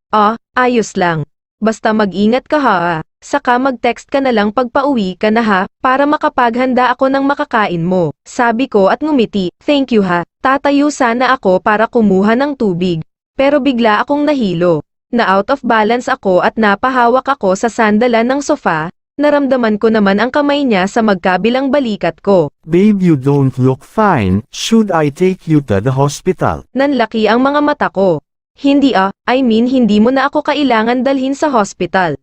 ayos lang. Basta mag-ingat ka ha. Saka mag-text ka na lang pagpauwi ka na ha, para makapaghanda ako ng makakain mo. Sabi ko at ngumiti, thank you ha. Tatayo sana ako para kumuha ng tubig. Pero bigla akong nahilo. Na out of balance ako at napahawak ako sa sandalan ng sofa. Naramdaman ko naman ang kamay niya sa magkabilang balikat ko. Babe, you don't look fine. Should I take you to the hospital? Nanlaki ang mga mata ko. Hindi I mean hindi mo na ako kailangan dalhin sa hospital.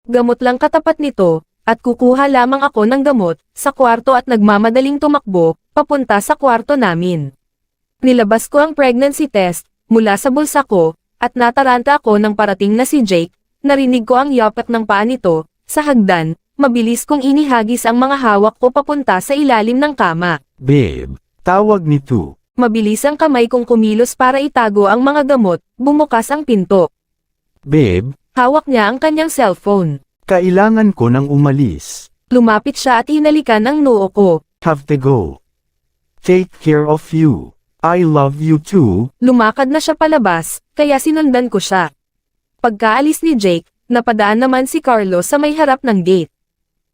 Gamot lang katapat nito, at kukuha lamang ako ng gamot, sa kwarto at nagmamadaling tumakbo, papunta sa kwarto namin. Nilabas ko ang pregnancy test, mula sa bulsa ko, at nataranta ako nang parating na si Jake, narinig ko ang yapak ng paa nito, sa hagdan, mabilis kong inihagis ang mga hawak ko papunta sa ilalim ng kama. Babe, tawag nito. Mabilis ang kamay kong kumilos para itago ang mga gamot, bumukas ang pinto. Babe, Hawak niya ang kanyang cellphone. kailangan ko nang umalis. Lumapit siya at hinalikan ang noo ko. Have to go. Take care of you. I love you too. Lumakad na siya palabas, kaya sinundan ko siya. Pagkaalis ni Jake, napadaan naman si Carlo sa may harap ng gate.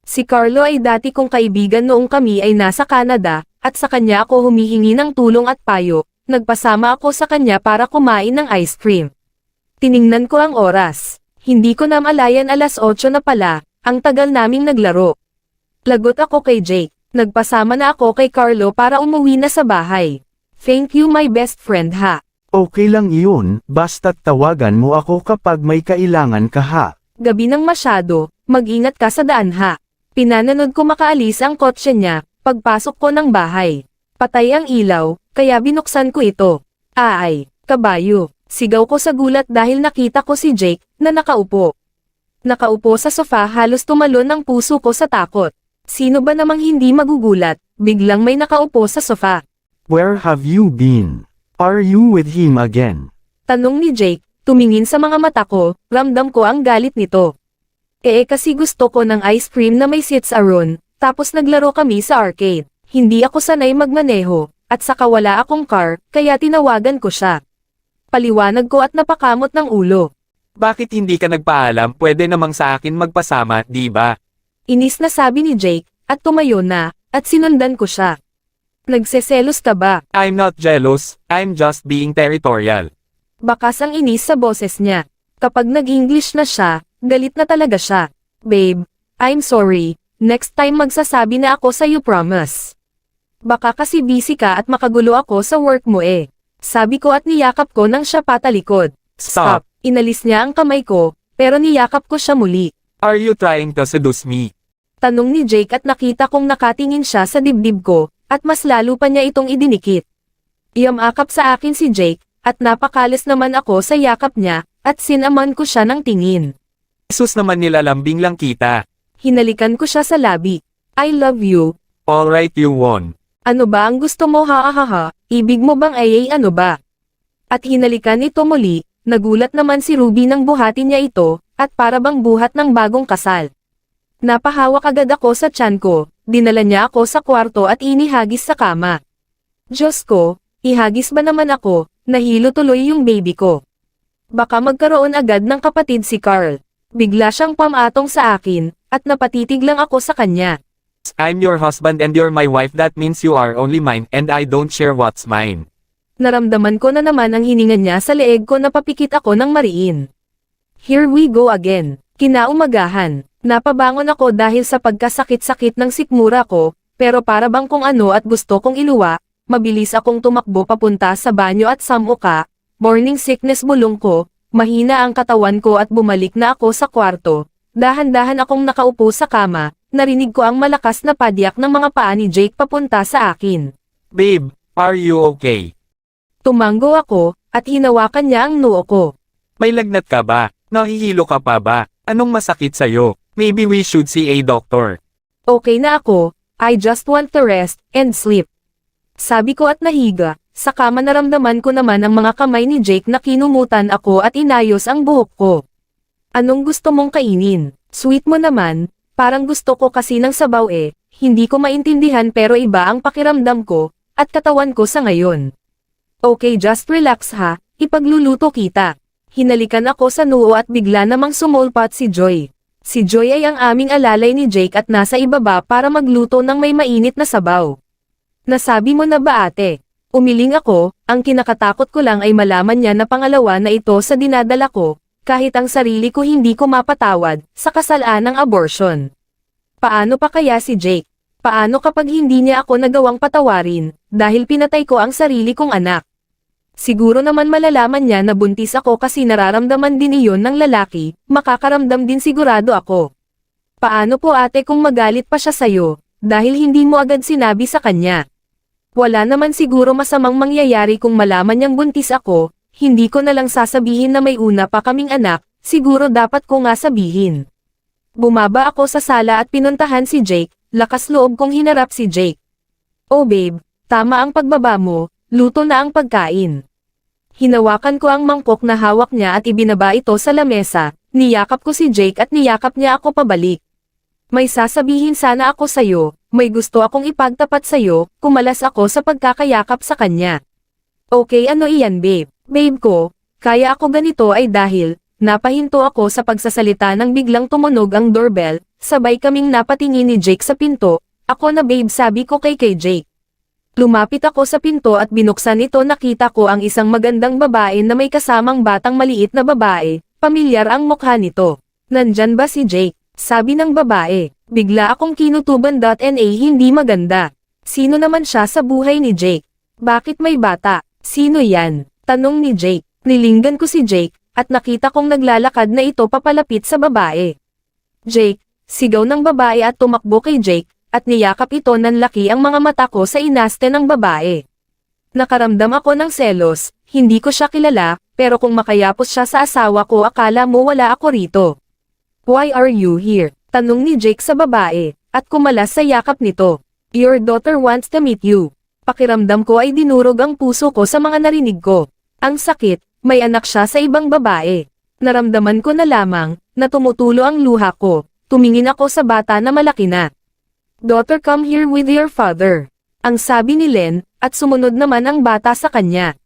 Si Carlo ay dati kong kaibigan noong kami ay nasa Canada, at sa kanya ako humihingi ng tulong at payo. Nagpasama ako sa kanya para kumain ng ice cream. Tiningnan ko ang oras. Hindi ko na malayan 8:00 na pala, ang tagal naming naglaro. Lagot ako kay Jake. Nagpasama na ako kay Carlo para umuwi na sa bahay. Thank you my best friend ha. Okay lang iyon, basta't tawagan mo ako kapag may kailangan ka ha. Gabi nang masyado, mag-ingat ka sa daan ha. Pinananood ko makaalis ang kotse niya, pagpasok ko ng bahay. Patay ang ilaw, kaya binuksan ko ito. Ay, kabayo. Sigaw ko sa gulat dahil nakita ko si Jake, na nakaupo. Nakaupo sa sofa, halos tumalon ang puso ko sa takot. Sino ba namang hindi magugulat, biglang may nakaupo sa sofa. Where have you been? Are you with him again? Tanong ni Jake, tumingin sa mga mata ko, ramdam ko ang galit nito. Kasi gusto ko ng ice cream na may sits aron, tapos naglaro kami sa arcade. Hindi ako sanay magmaneho, at saka wala akong car, kaya tinawagan ko siya. Paliwanag ko at napakamot ng ulo. Bakit hindi ka nagpaalam? Pwede namang sa akin magpasama, di ba? Inis na sabi ni Jake, at tumayo na, at sinundan ko siya. Nagseselos ka ba? I'm not jealous, I'm just being territorial. Bakas ang inis sa boses niya. Kapag nag-English na siya, galit na talaga siya. Babe, I'm sorry, next time magsasabi na ako sa'yo promise. Baka kasi busy ka at makagulo ako sa work mo eh. Sabi ko at niyakap ko nang siya patalikod. Stop! Inalis niya ang kamay ko, pero niyakap ko siya muli. Are you trying to seduce me? Tanong ni Jake at nakita kong nakatingin siya sa dibdib ko, at mas lalo pa niya itong idinikit. Iyamakap sa akin si Jake, at napakalis naman ako sa yakap niya, at sinaman ko siya ng tingin. Jesus naman nilalambing lang kita. Hinalikan ko siya sa labi. I love you. Alright, you won. Ano ba ang gusto mo ha? Ibig mo bang ay ano ba? At hinalikan ito muli, nagulat naman si Ruby nang buhatin niya ito, at para bang buhat ng bagong kasal. Napahawak agad ako sa tiyan ko, dinala niya ako sa kwarto at inihagis sa kama. Diyos ko, ihagis ba naman ako, nahilo tuloy yung baby ko. Baka magkaroon agad ng kapatid si Carl. Bigla siyang pamatong sa akin, at napatitig lang ako sa kanya. I'm your husband and you're my wife, that means you are only mine and I don't share what's mine. Naramdaman ko na naman ang hininga niya sa leeg ko na papikit ako ng mariin. Here we go again. Kinaumagahan, napabangon ako dahil sa pagkasakit-sakit ng sikmura ko, pero para bang kung ano at gusto kong iluwa, mabilis akong tumakbo papunta sa banyo at samuka, morning sickness bulong ko, mahina ang katawan ko at bumalik na ako sa kwarto. Dahan-dahan akong nakaupo sa kama, narinig ko ang malakas na padyak ng mga paa ni Jake papunta sa akin. Babe, are you okay? Tumango ako, at hinawakan niya ang noo ko. May lagnat ka ba? Nahihilo ka pa ba? Anong masakit sa'yo? Maybe we should see a doctor. Okay na ako, I just want to rest, and sleep. Sabi ko at nahiga, sa kama naramdaman ko naman ang mga kamay ni Jake na kinumutan ako at inayos ang buhok ko. Anong gusto mong kainin? Sweet mo naman, parang gusto ko kasi ng sabaw eh, hindi ko maintindihan pero iba ang pakiramdam ko, at katawan ko sa ngayon. Okay, just relax ha, ipagluluto kita. Hinalikan ako sa noo at bigla namang sumulpat si Joy. Si Joy ay ang aming alalay ni Jake at nasa ibaba para magluto ng may mainit na sabaw. Nasabi mo na ba ate? Umiling ako, ang kinakatakot ko lang ay malaman niya na pangalawa na ito sa dinadala ko, kahit ang sarili ko hindi ko mapatawad, sa kasalaan ng abortion. Paano pa kaya si Jake? Paano kapag hindi niya ako nagawang patawarin, dahil pinatay ko ang sarili kong anak? Siguro naman malalaman niya na buntis ako kasi nararamdaman din iyon ng lalaki, makakaramdam din sigurado ako. Paano po ate kung magalit pa siya sa'yo, dahil hindi mo agad sinabi sa kanya? Wala naman siguro masamang mangyayari kung malaman niyang buntis ako, hindi ko na lang sasabihin na may una pa kaming anak, siguro dapat ko nga sabihin. Bumaba ako sa sala at pinuntahan si Jake, lakas loob kong hinarap si Jake. Oh babe, tama ang pagbaba mo, luto na ang pagkain. Hinawakan ko ang mangkok na hawak niya at ibinaba ito sa lamesa, niyakap ko si Jake at niyakap niya ako pabalik. May sasabihin sana ako sa'yo, may gusto akong ipagtapat sa'yo, kumalas ako sa pagkakayakap sa kanya. Okay ano iyan babe? Babe ko, kaya ako ganito ay dahil, napahinto ako sa pagsasalita nang biglang tumunog ang doorbell, sabay kaming napatingin ni Jake sa pinto, ako na babe sabi ko kay Jake. Lumapit ako sa pinto at binuksan ito, nakita ko ang isang magandang babae na may kasamang batang maliit na babae, pamilyar ang mukha nito. Nandyan ba si Jake? Sabi ng babae. Bigla akong kinutuban.na hindi maganda. Sino naman siya sa buhay ni Jake? Bakit may bata? Sino yan? Tanong ni Jake. Nilinggan ko si Jake, at nakita kong naglalakad na ito papalapit sa babae. Jake, sigaw ng babae at tumakbo kay Jake, at niyakap ito ng laki ang mga mata ko sa inaste ng babae. Nakaramdam ako ng selos, hindi ko siya kilala, pero kung makayapos siya sa asawa ko akala mo wala ako rito. Why are you here? Tanong ni Jake sa babae, at kumalas sa yakap nito. Your daughter wants to meet you. Pakiramdam ko ay dinurog ang puso ko sa mga narinig ko. Ang sakit, may anak siya sa ibang babae. Naramdaman ko na lamang, na tumutulo ang luha ko. Tumingin ako sa bata na malaki na. Daughter, come here with your father. Ang sabi ni Len, at sumunod naman ang bata sa kanya.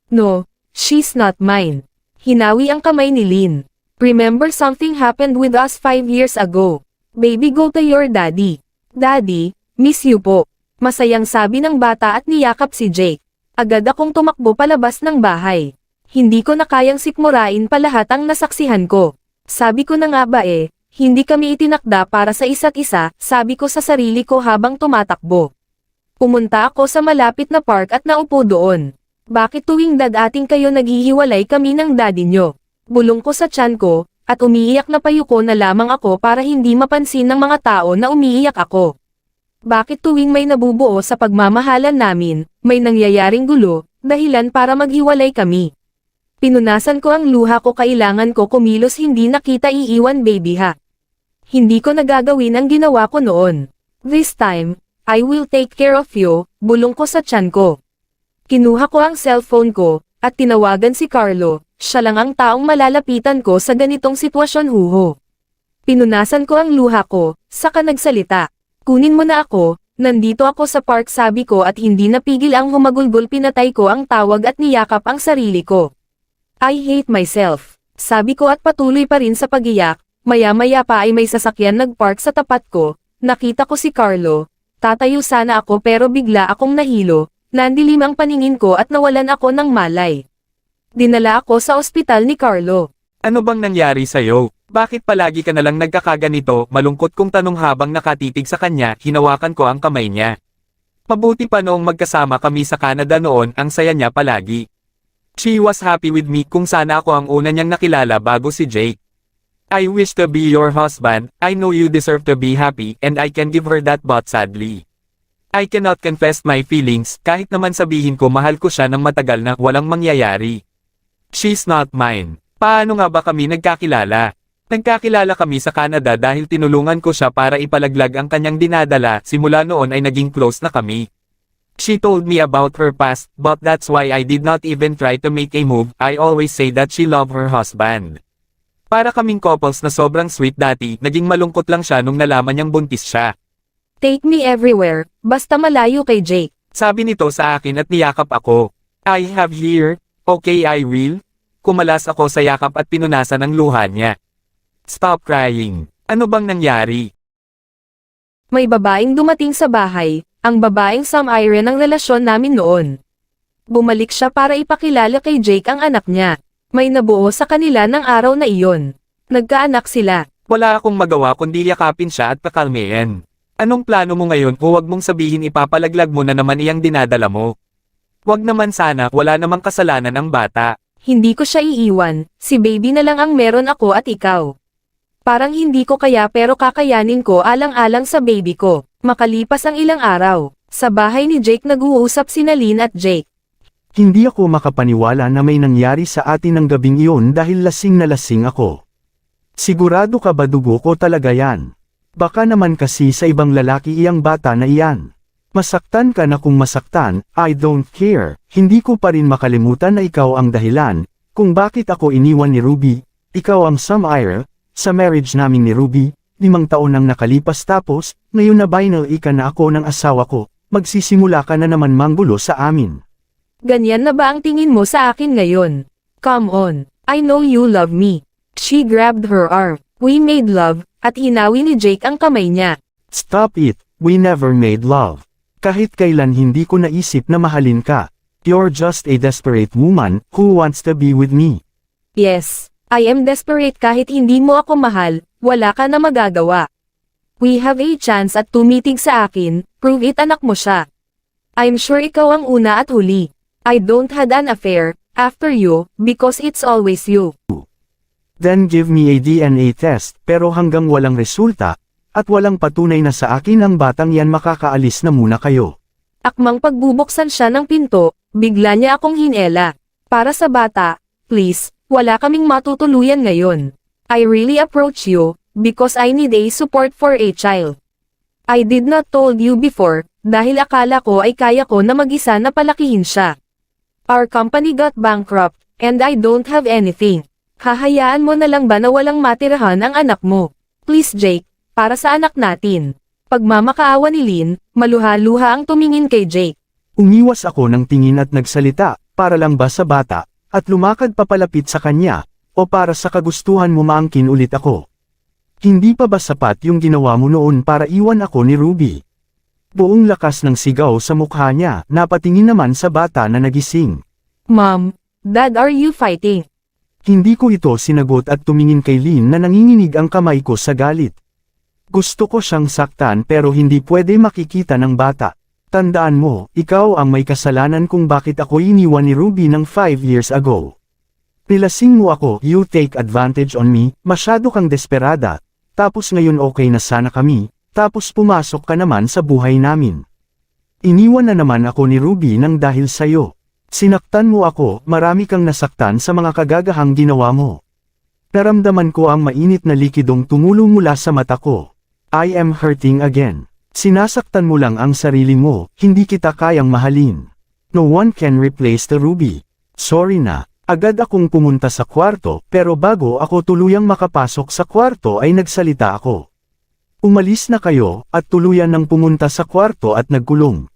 No, she's not mine. Hinawi ang kamay ni Lin. Remember something happened with us 5 years ago. Baby, go to your daddy. Daddy, miss you po. Masayang sabi ng bata at niyakap si Jake. Agad akong tumakbo palabas ng bahay. Hindi ko na kayang sikmurain pa lahat ang nasaksihan ko. Sabi ko na nga ba hindi kami itinakda para sa isa't isa, sabi ko sa sarili ko habang tumatakbo. Pumunta ako sa malapit na park at naupo doon. Bakit tuwing dadating kayo naghihiwalay kami ng daddy nyo? Bulong ko sa tiyan ko, at umiiyak na payuko na lamang ako para hindi mapansin ng mga tao na umiiyak ako. Bakit tuwing may nabubuo sa pagmamahalan namin, may nangyayaring gulo, dahilan para maghiwalay kami? Pinunasan ko ang luha ko, kailangan ko kumilos, hindi na kita iiwan baby ha. Hindi ko nagagawin ang ginawa ko noon. This time, I will take care of you, bulong ko sa tiyan ko. Kinuha ko ang cellphone ko, at tinawagan si Carlo. Siya lang ang taong malalapitan ko sa ganitong sitwasyon huho. Pinunasan ko ang luha ko, saka nagsalita. Kunin mo na ako, nandito ako sa park sabi ko at hindi napigil ang humagulgol, pinatay ko ang tawag at niyakap ang sarili ko. I hate myself. Sabi ko at patuloy pa rin sa pagiyak, maya-maya pa ay may sasakyan nagpark sa tapat ko, nakita ko si Carlo. Tatayo sana ako pero bigla akong nahilo, nandilim ang paningin ko at nawalan ako ng malay. Dinala ako sa ospital ni Carlo. Ano bang nangyari sa'yo? Bakit palagi ka nalang nagkakaganito? Malungkot kong tanong habang nakatitig sa kanya, hinawakan ko ang kamay niya. Mabuti pa noong magkasama kami sa Canada noon, ang saya niya palagi. She was happy with me, kung sana ako ang una niyang nakilala bago si Jake. I wish to be your husband, I know you deserve to be happy, and I can give her that, but sadly, I cannot confess my feelings, kahit naman sabihin ko mahal ko siya ng matagal na walang mangyayari. She's not mine. Paano nga ba kami nagkakilala? Nagkakilala kami sa Canada dahil tinulungan ko siya para ipalaglag ang kanyang dinadala, simula noon ay naging close na kami. She told me about her past, but that's why I did not even try to make a move. I always say that she loved her husband. Para kaming couples na sobrang sweet dati, naging malungkot lang siya nung nalaman niyang buntis siya. Take me everywhere, basta malayo kay Jake. Sabi nito sa akin at niyakap ako. I have here, okay I will. Kumalas ako sa yakap at pinunasan ang luha niya. Stop crying. Ano bang nangyari? May babaeng dumating sa bahay, ang babaeng Sam-Irene ang relasyon namin noon. Bumalik siya para ipakilala kay Jake ang anak niya. May nabuo sa kanila ng araw na iyon. Nagkaanak sila. Wala akong magawa kundi yakapin siya at pakalmayan. Anong plano mo ngayon? Huwag mong sabihin ipapalaglag mo na naman iyang dinadala mo. Huwag naman sana, wala namang kasalanan ang bata. Hindi ko siya iiwan, si baby na lang ang meron ako at ikaw. Parang hindi ko kaya pero kakayanin ko alang-alang sa baby ko. Makalipas ang ilang araw, sa bahay ni Jake nag-uusap sina Lin at Jake. Hindi ako makapaniwala na may nangyari sa atin ng gabing iyon dahil lasing na lasing ako. Sigurado ka ba dugo ko talaga yan? Baka naman kasi sa ibang lalaki iyang bata na iyan. Masaktan ka na kung masaktan, I don't care. Hindi ko pa rin makalimutan na ikaw ang dahilan kung bakit ako iniwan ni Ruby. Ikaw ang Sam-Irene, sa marriage namin ni Ruby, 5 taon nang nakalipas tapos, ngayon na binal ika na ako ng asawa ko, magsisimula ka na naman manggulo sa amin. Ganyan na ba ang tingin mo sa akin ngayon? Come on, I know you love me. She grabbed her arm. We made love, at hinawi ni Jake ang kamay niya. Stop it, we never made love. Kahit kailan hindi ko naisip na mahalin ka. You're just a desperate woman who wants to be with me. Yes, I am desperate kahit hindi mo ako mahal, wala ka na magagawa. We have a chance at tumitig sa akin, prove it anak mo siya. I'm sure ikaw ang una at huli. I don't had an affair, after you, because it's always you. Then give me a DNA test pero hanggang walang resulta, at walang patunay na sa akin ang batang yan makakaalis na muna kayo. Akmang pagbubuksan siya ng pinto, bigla niya akong hinela. Para sa bata, please, wala kaming matutuluyan ngayon. I really approach you, because I need a support for a child. I did not told you before, dahil akala ko ay kaya ko na mag-isa na palakihin siya. Our company got bankrupt, and I don't have anything. Hahayaan mo na lang ba na walang matirahan ang anak mo? Please Jake, para sa anak natin. Pagmamakaawa ni Lynn, maluha-luha ang tumingin kay Jake. Umiwas ako ng tingin at nagsalita, para lang ba sa bata, at lumakad papalapit sa kanya, o para sa kagustuhan mo maangkin ulit ako. Hindi pa ba sapat yung ginawa mo noon para iwan ako ni Ruby? Buong lakas ng sigaw sa mukha niya, napatingin naman sa bata na nagising. Mom, Dad, are you fighting? Hindi ko ito sinagot at tumingin kay Lynn na nanginginig ang kamay ko sa galit. Gusto ko siyang saktan pero hindi pwede makikita ng bata. Tandaan mo, ikaw ang may kasalanan kung bakit ako iniwan ni Ruby ng 5 years ago. Nilasing mo ako, you take advantage on me, masyado kang desperada, tapos ngayon okay na sana kami, tapos pumasok ka naman sa buhay namin. Iniwan na naman ako ni Ruby nang dahil sayo. Sinaktan mo ako, marami kang nasaktan sa mga kagagahang ginawa mo. Naramdaman ko ang mainit na likidong tumulo mula sa mata ko. I am hurting again. Sinasaktan mo lang ang sarili mo, hindi kita kayang mahalin. No one can replace the Ruby. Sorry na, agad akong pumunta sa kwarto, pero bago ako tuluyang makapasok sa kwarto ay nagsalita ako. Umalis na kayo, at tuluyan nang pumunta sa kwarto at nagkulong.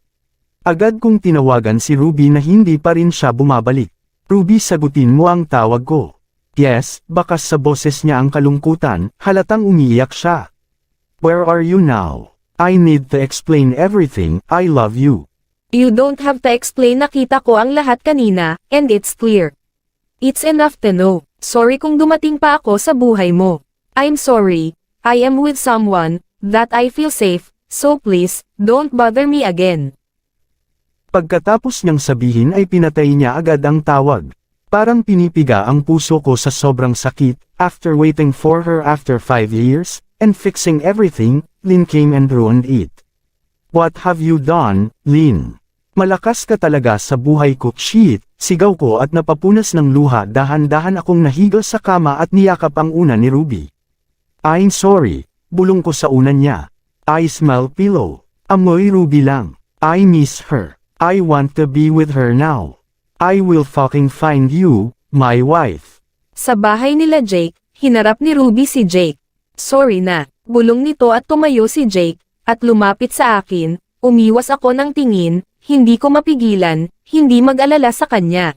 Agad kong tinawagan si Ruby na hindi pa rin siya bumabalik. Ruby, sagutin mo ang tawag ko. Yes, bakas sa boses niya ang kalungkutan, halatang umiiyak siya. Where are you now? I need to explain everything, I love you. You don't have to explain, nakita ko ang lahat kanina, and it's clear. It's enough to know. Sorry kung dumating pa ako sa buhay mo. I'm sorry, I am with someone, that I feel safe, so please, don't bother me again. Pagkatapos niyang sabihin ay pinatay niya agad ang tawag. Parang pinipiga ang puso ko sa sobrang sakit. After waiting for her after 5 years, and fixing everything, Lynn came and ruined it. What have you done, Lynn? Malakas ka talaga sa buhay ko, shit, sigaw ko at napapunas ng luha, dahan-dahan akong nahiga sa kama at niyakap ang una ni Ruby. I'm sorry, bulong ko sa unan niya. I smell pillow. Amoy Ruby lang. I miss her. I want to be with her now. I will fucking find you, my wife. Sa bahay nila Jake, hinarap ni Ruby si Jake. Sorry na, bulong nito at tumayo si Jake, at lumapit sa akin, umiwas ako ng tingin, hindi ko mapigilan, hindi mag-alala sa kanya.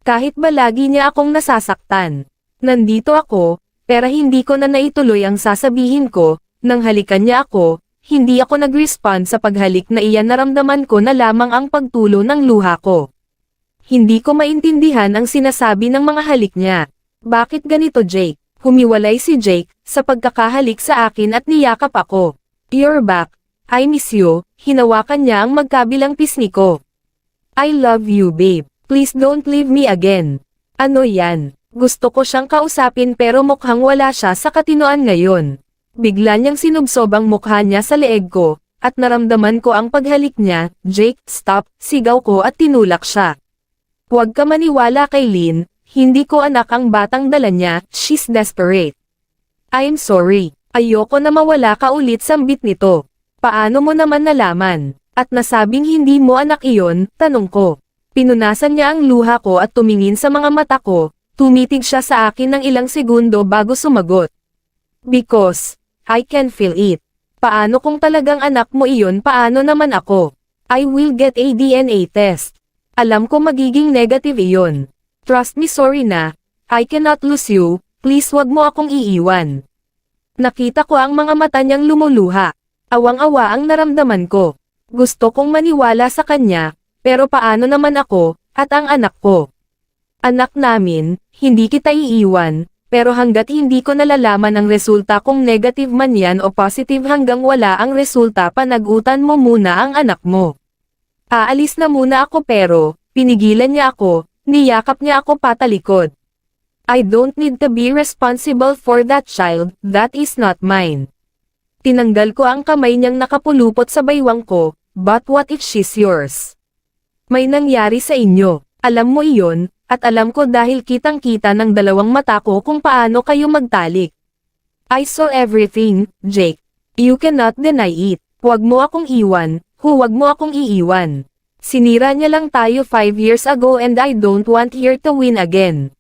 Kahit ba lagi niya akong nasasaktan. Nandito ako, pero hindi ko na naituloy ang sasabihin ko, nang halikan niya ako, hindi ako nag-respond sa paghalik na iyan, naramdaman ko na lamang ang pagtulo ng luha ko. Hindi ko maintindihan ang sinasabi ng mga halik niya. Bakit ganito Jake? Humiwalay si Jake, sa pagkakahalik sa akin at niyakap ako. You're back. I miss you, hinawakan niya ang magkabilang pisngi ko. I love you babe, please don't leave me again. Ano yan? Gusto ko siyang kausapin pero mukhang wala siya sa katinoan ngayon. Bigla niyang sinubsob ang mukha niya sa leeg ko, at naramdaman ko ang paghalik niya. Jake, stop, sigaw ko at tinulak siya. Huwag ka maniwala kay Lynn, hindi ko anak ang batang dala niya, she's desperate. I'm sorry, ayoko na mawala ka ulit, sambit nito. Paano mo naman nalaman? At nasabing hindi mo anak iyon, tanong ko. Pinunasan niya ang luha ko at tumingin sa mga mata ko, tumitig siya sa akin ng ilang segundo bago sumagot. Because I can feel it. Paano kung talagang anak mo iyon, paano naman ako? I will get a DNA test. Alam ko magiging negative iyon. Trust me, sorry na. I cannot lose you, please wag mo akong iiwan. Nakita ko ang mga mata niyang lumuluha. Awang-awa ang naramdaman ko. Gusto kong maniwala sa kanya, pero paano naman ako, at ang anak ko? Anak namin, hindi kita iiwan, pero hanggat hindi ko nalalaman ang resulta kung negative man yan o positive hanggang wala ang resulta panagutan mo muna ang anak mo. Aalis na muna ako pero, pinigilan niya ako, niyakap niya ako patalikod. I don't need to be responsible for that child, that is not mine. Tinanggal ko ang kamay niyang nakapulupot sa baywang ko, but what if she's yours? May nangyari sa inyo, alam mo iyon, at alam ko dahil kitang-kita ng dalawang mata ko kung paano kayo magtalik. I saw everything, Jake. You cannot deny it. Huwag mo akong iwan, huwag mo akong iiwan. Sinira niya lang tayo 5 years ago and I don't want her to win again.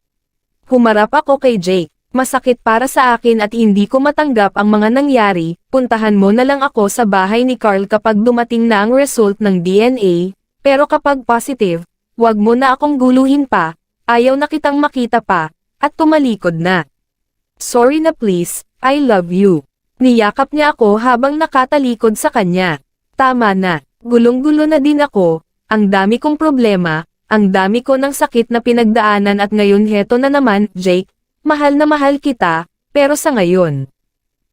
Humarap ako kay Jake. Masakit para sa akin at hindi ko matanggap ang mga nangyari, puntahan mo na lang ako sa bahay ni Carl kapag dumating na ang result ng DNA, pero kapag positive, wag mo na akong guluhin pa, ayaw na kitang makita pa, at tumalikod na. Sorry na please, I love you. Niyakap niya ako habang nakatalikod sa kanya. Tama na, gulong-gulo na din ako, ang dami kong problema, ang dami ko ng sakit na pinagdaanan at ngayon heto na naman, Jake. Mahal na mahal kita, pero sa ngayon,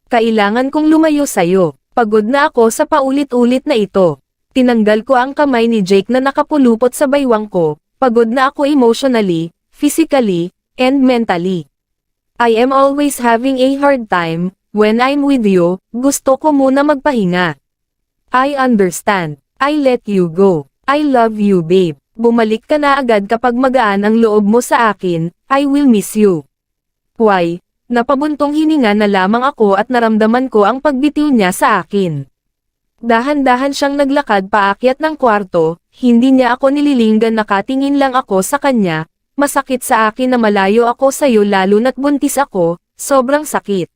kailangan kong lumayo sa'yo. Pagod na ako sa paulit-ulit na ito. Tinanggal ko ang kamay ni Jake na nakapulupot sa baywang ko. Pagod na ako emotionally, physically, and mentally. I am always having a hard time. When I'm with you, gusto ko muna magpahinga. I understand. I let you go. I love you, babe. Bumalik ka na agad kapag magaan ang loob mo sa akin. I will miss you. Why? Napabuntong hininga na lamang ako at naramdaman ko ang pagbitiw niya sa akin. Dahan-dahan siyang naglakad paakyat ng kwarto, hindi niya ako nililinggan, nakatingin lang ako sa kanya, masakit sa akin na malayo ako sa'yo lalo na't buntis ako, sobrang sakit.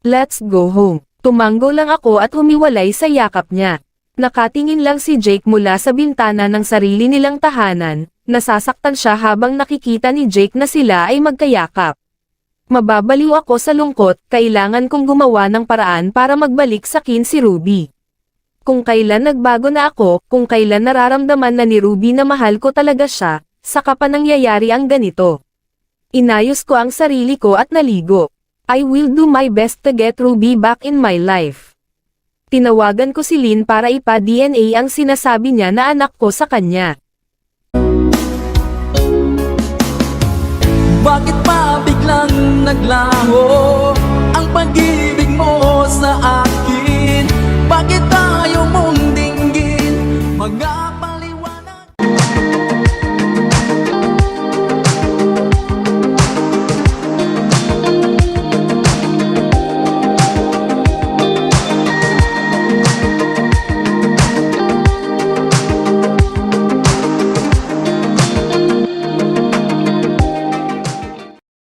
Let's go home. Tumango lang ako at humiwalay sa yakap niya. Nakatingin lang si Jake mula sa bintana ng sarili nilang tahanan, nasasaktan siya habang nakikita ni Jake na sila ay magkayakap. Mababaliw ako sa lungkot, kailangan kong gumawa ng paraan para magbalik sa akin si Ruby. Kung kailan nagbago na ako, kung kailan nararamdaman na ni Ruby na mahal ko talaga siya, saka pa nangyayari ang ganito. Inayos ko ang sarili ko at naligo. I will do my best to get Ruby back in my life. Tinawagan ko si Lynn para ipa-DNA ang sinasabi niya na anak ko sa kanya. Bakit pa biglang naglaho ang pag-ibig mo sa akin? Bakit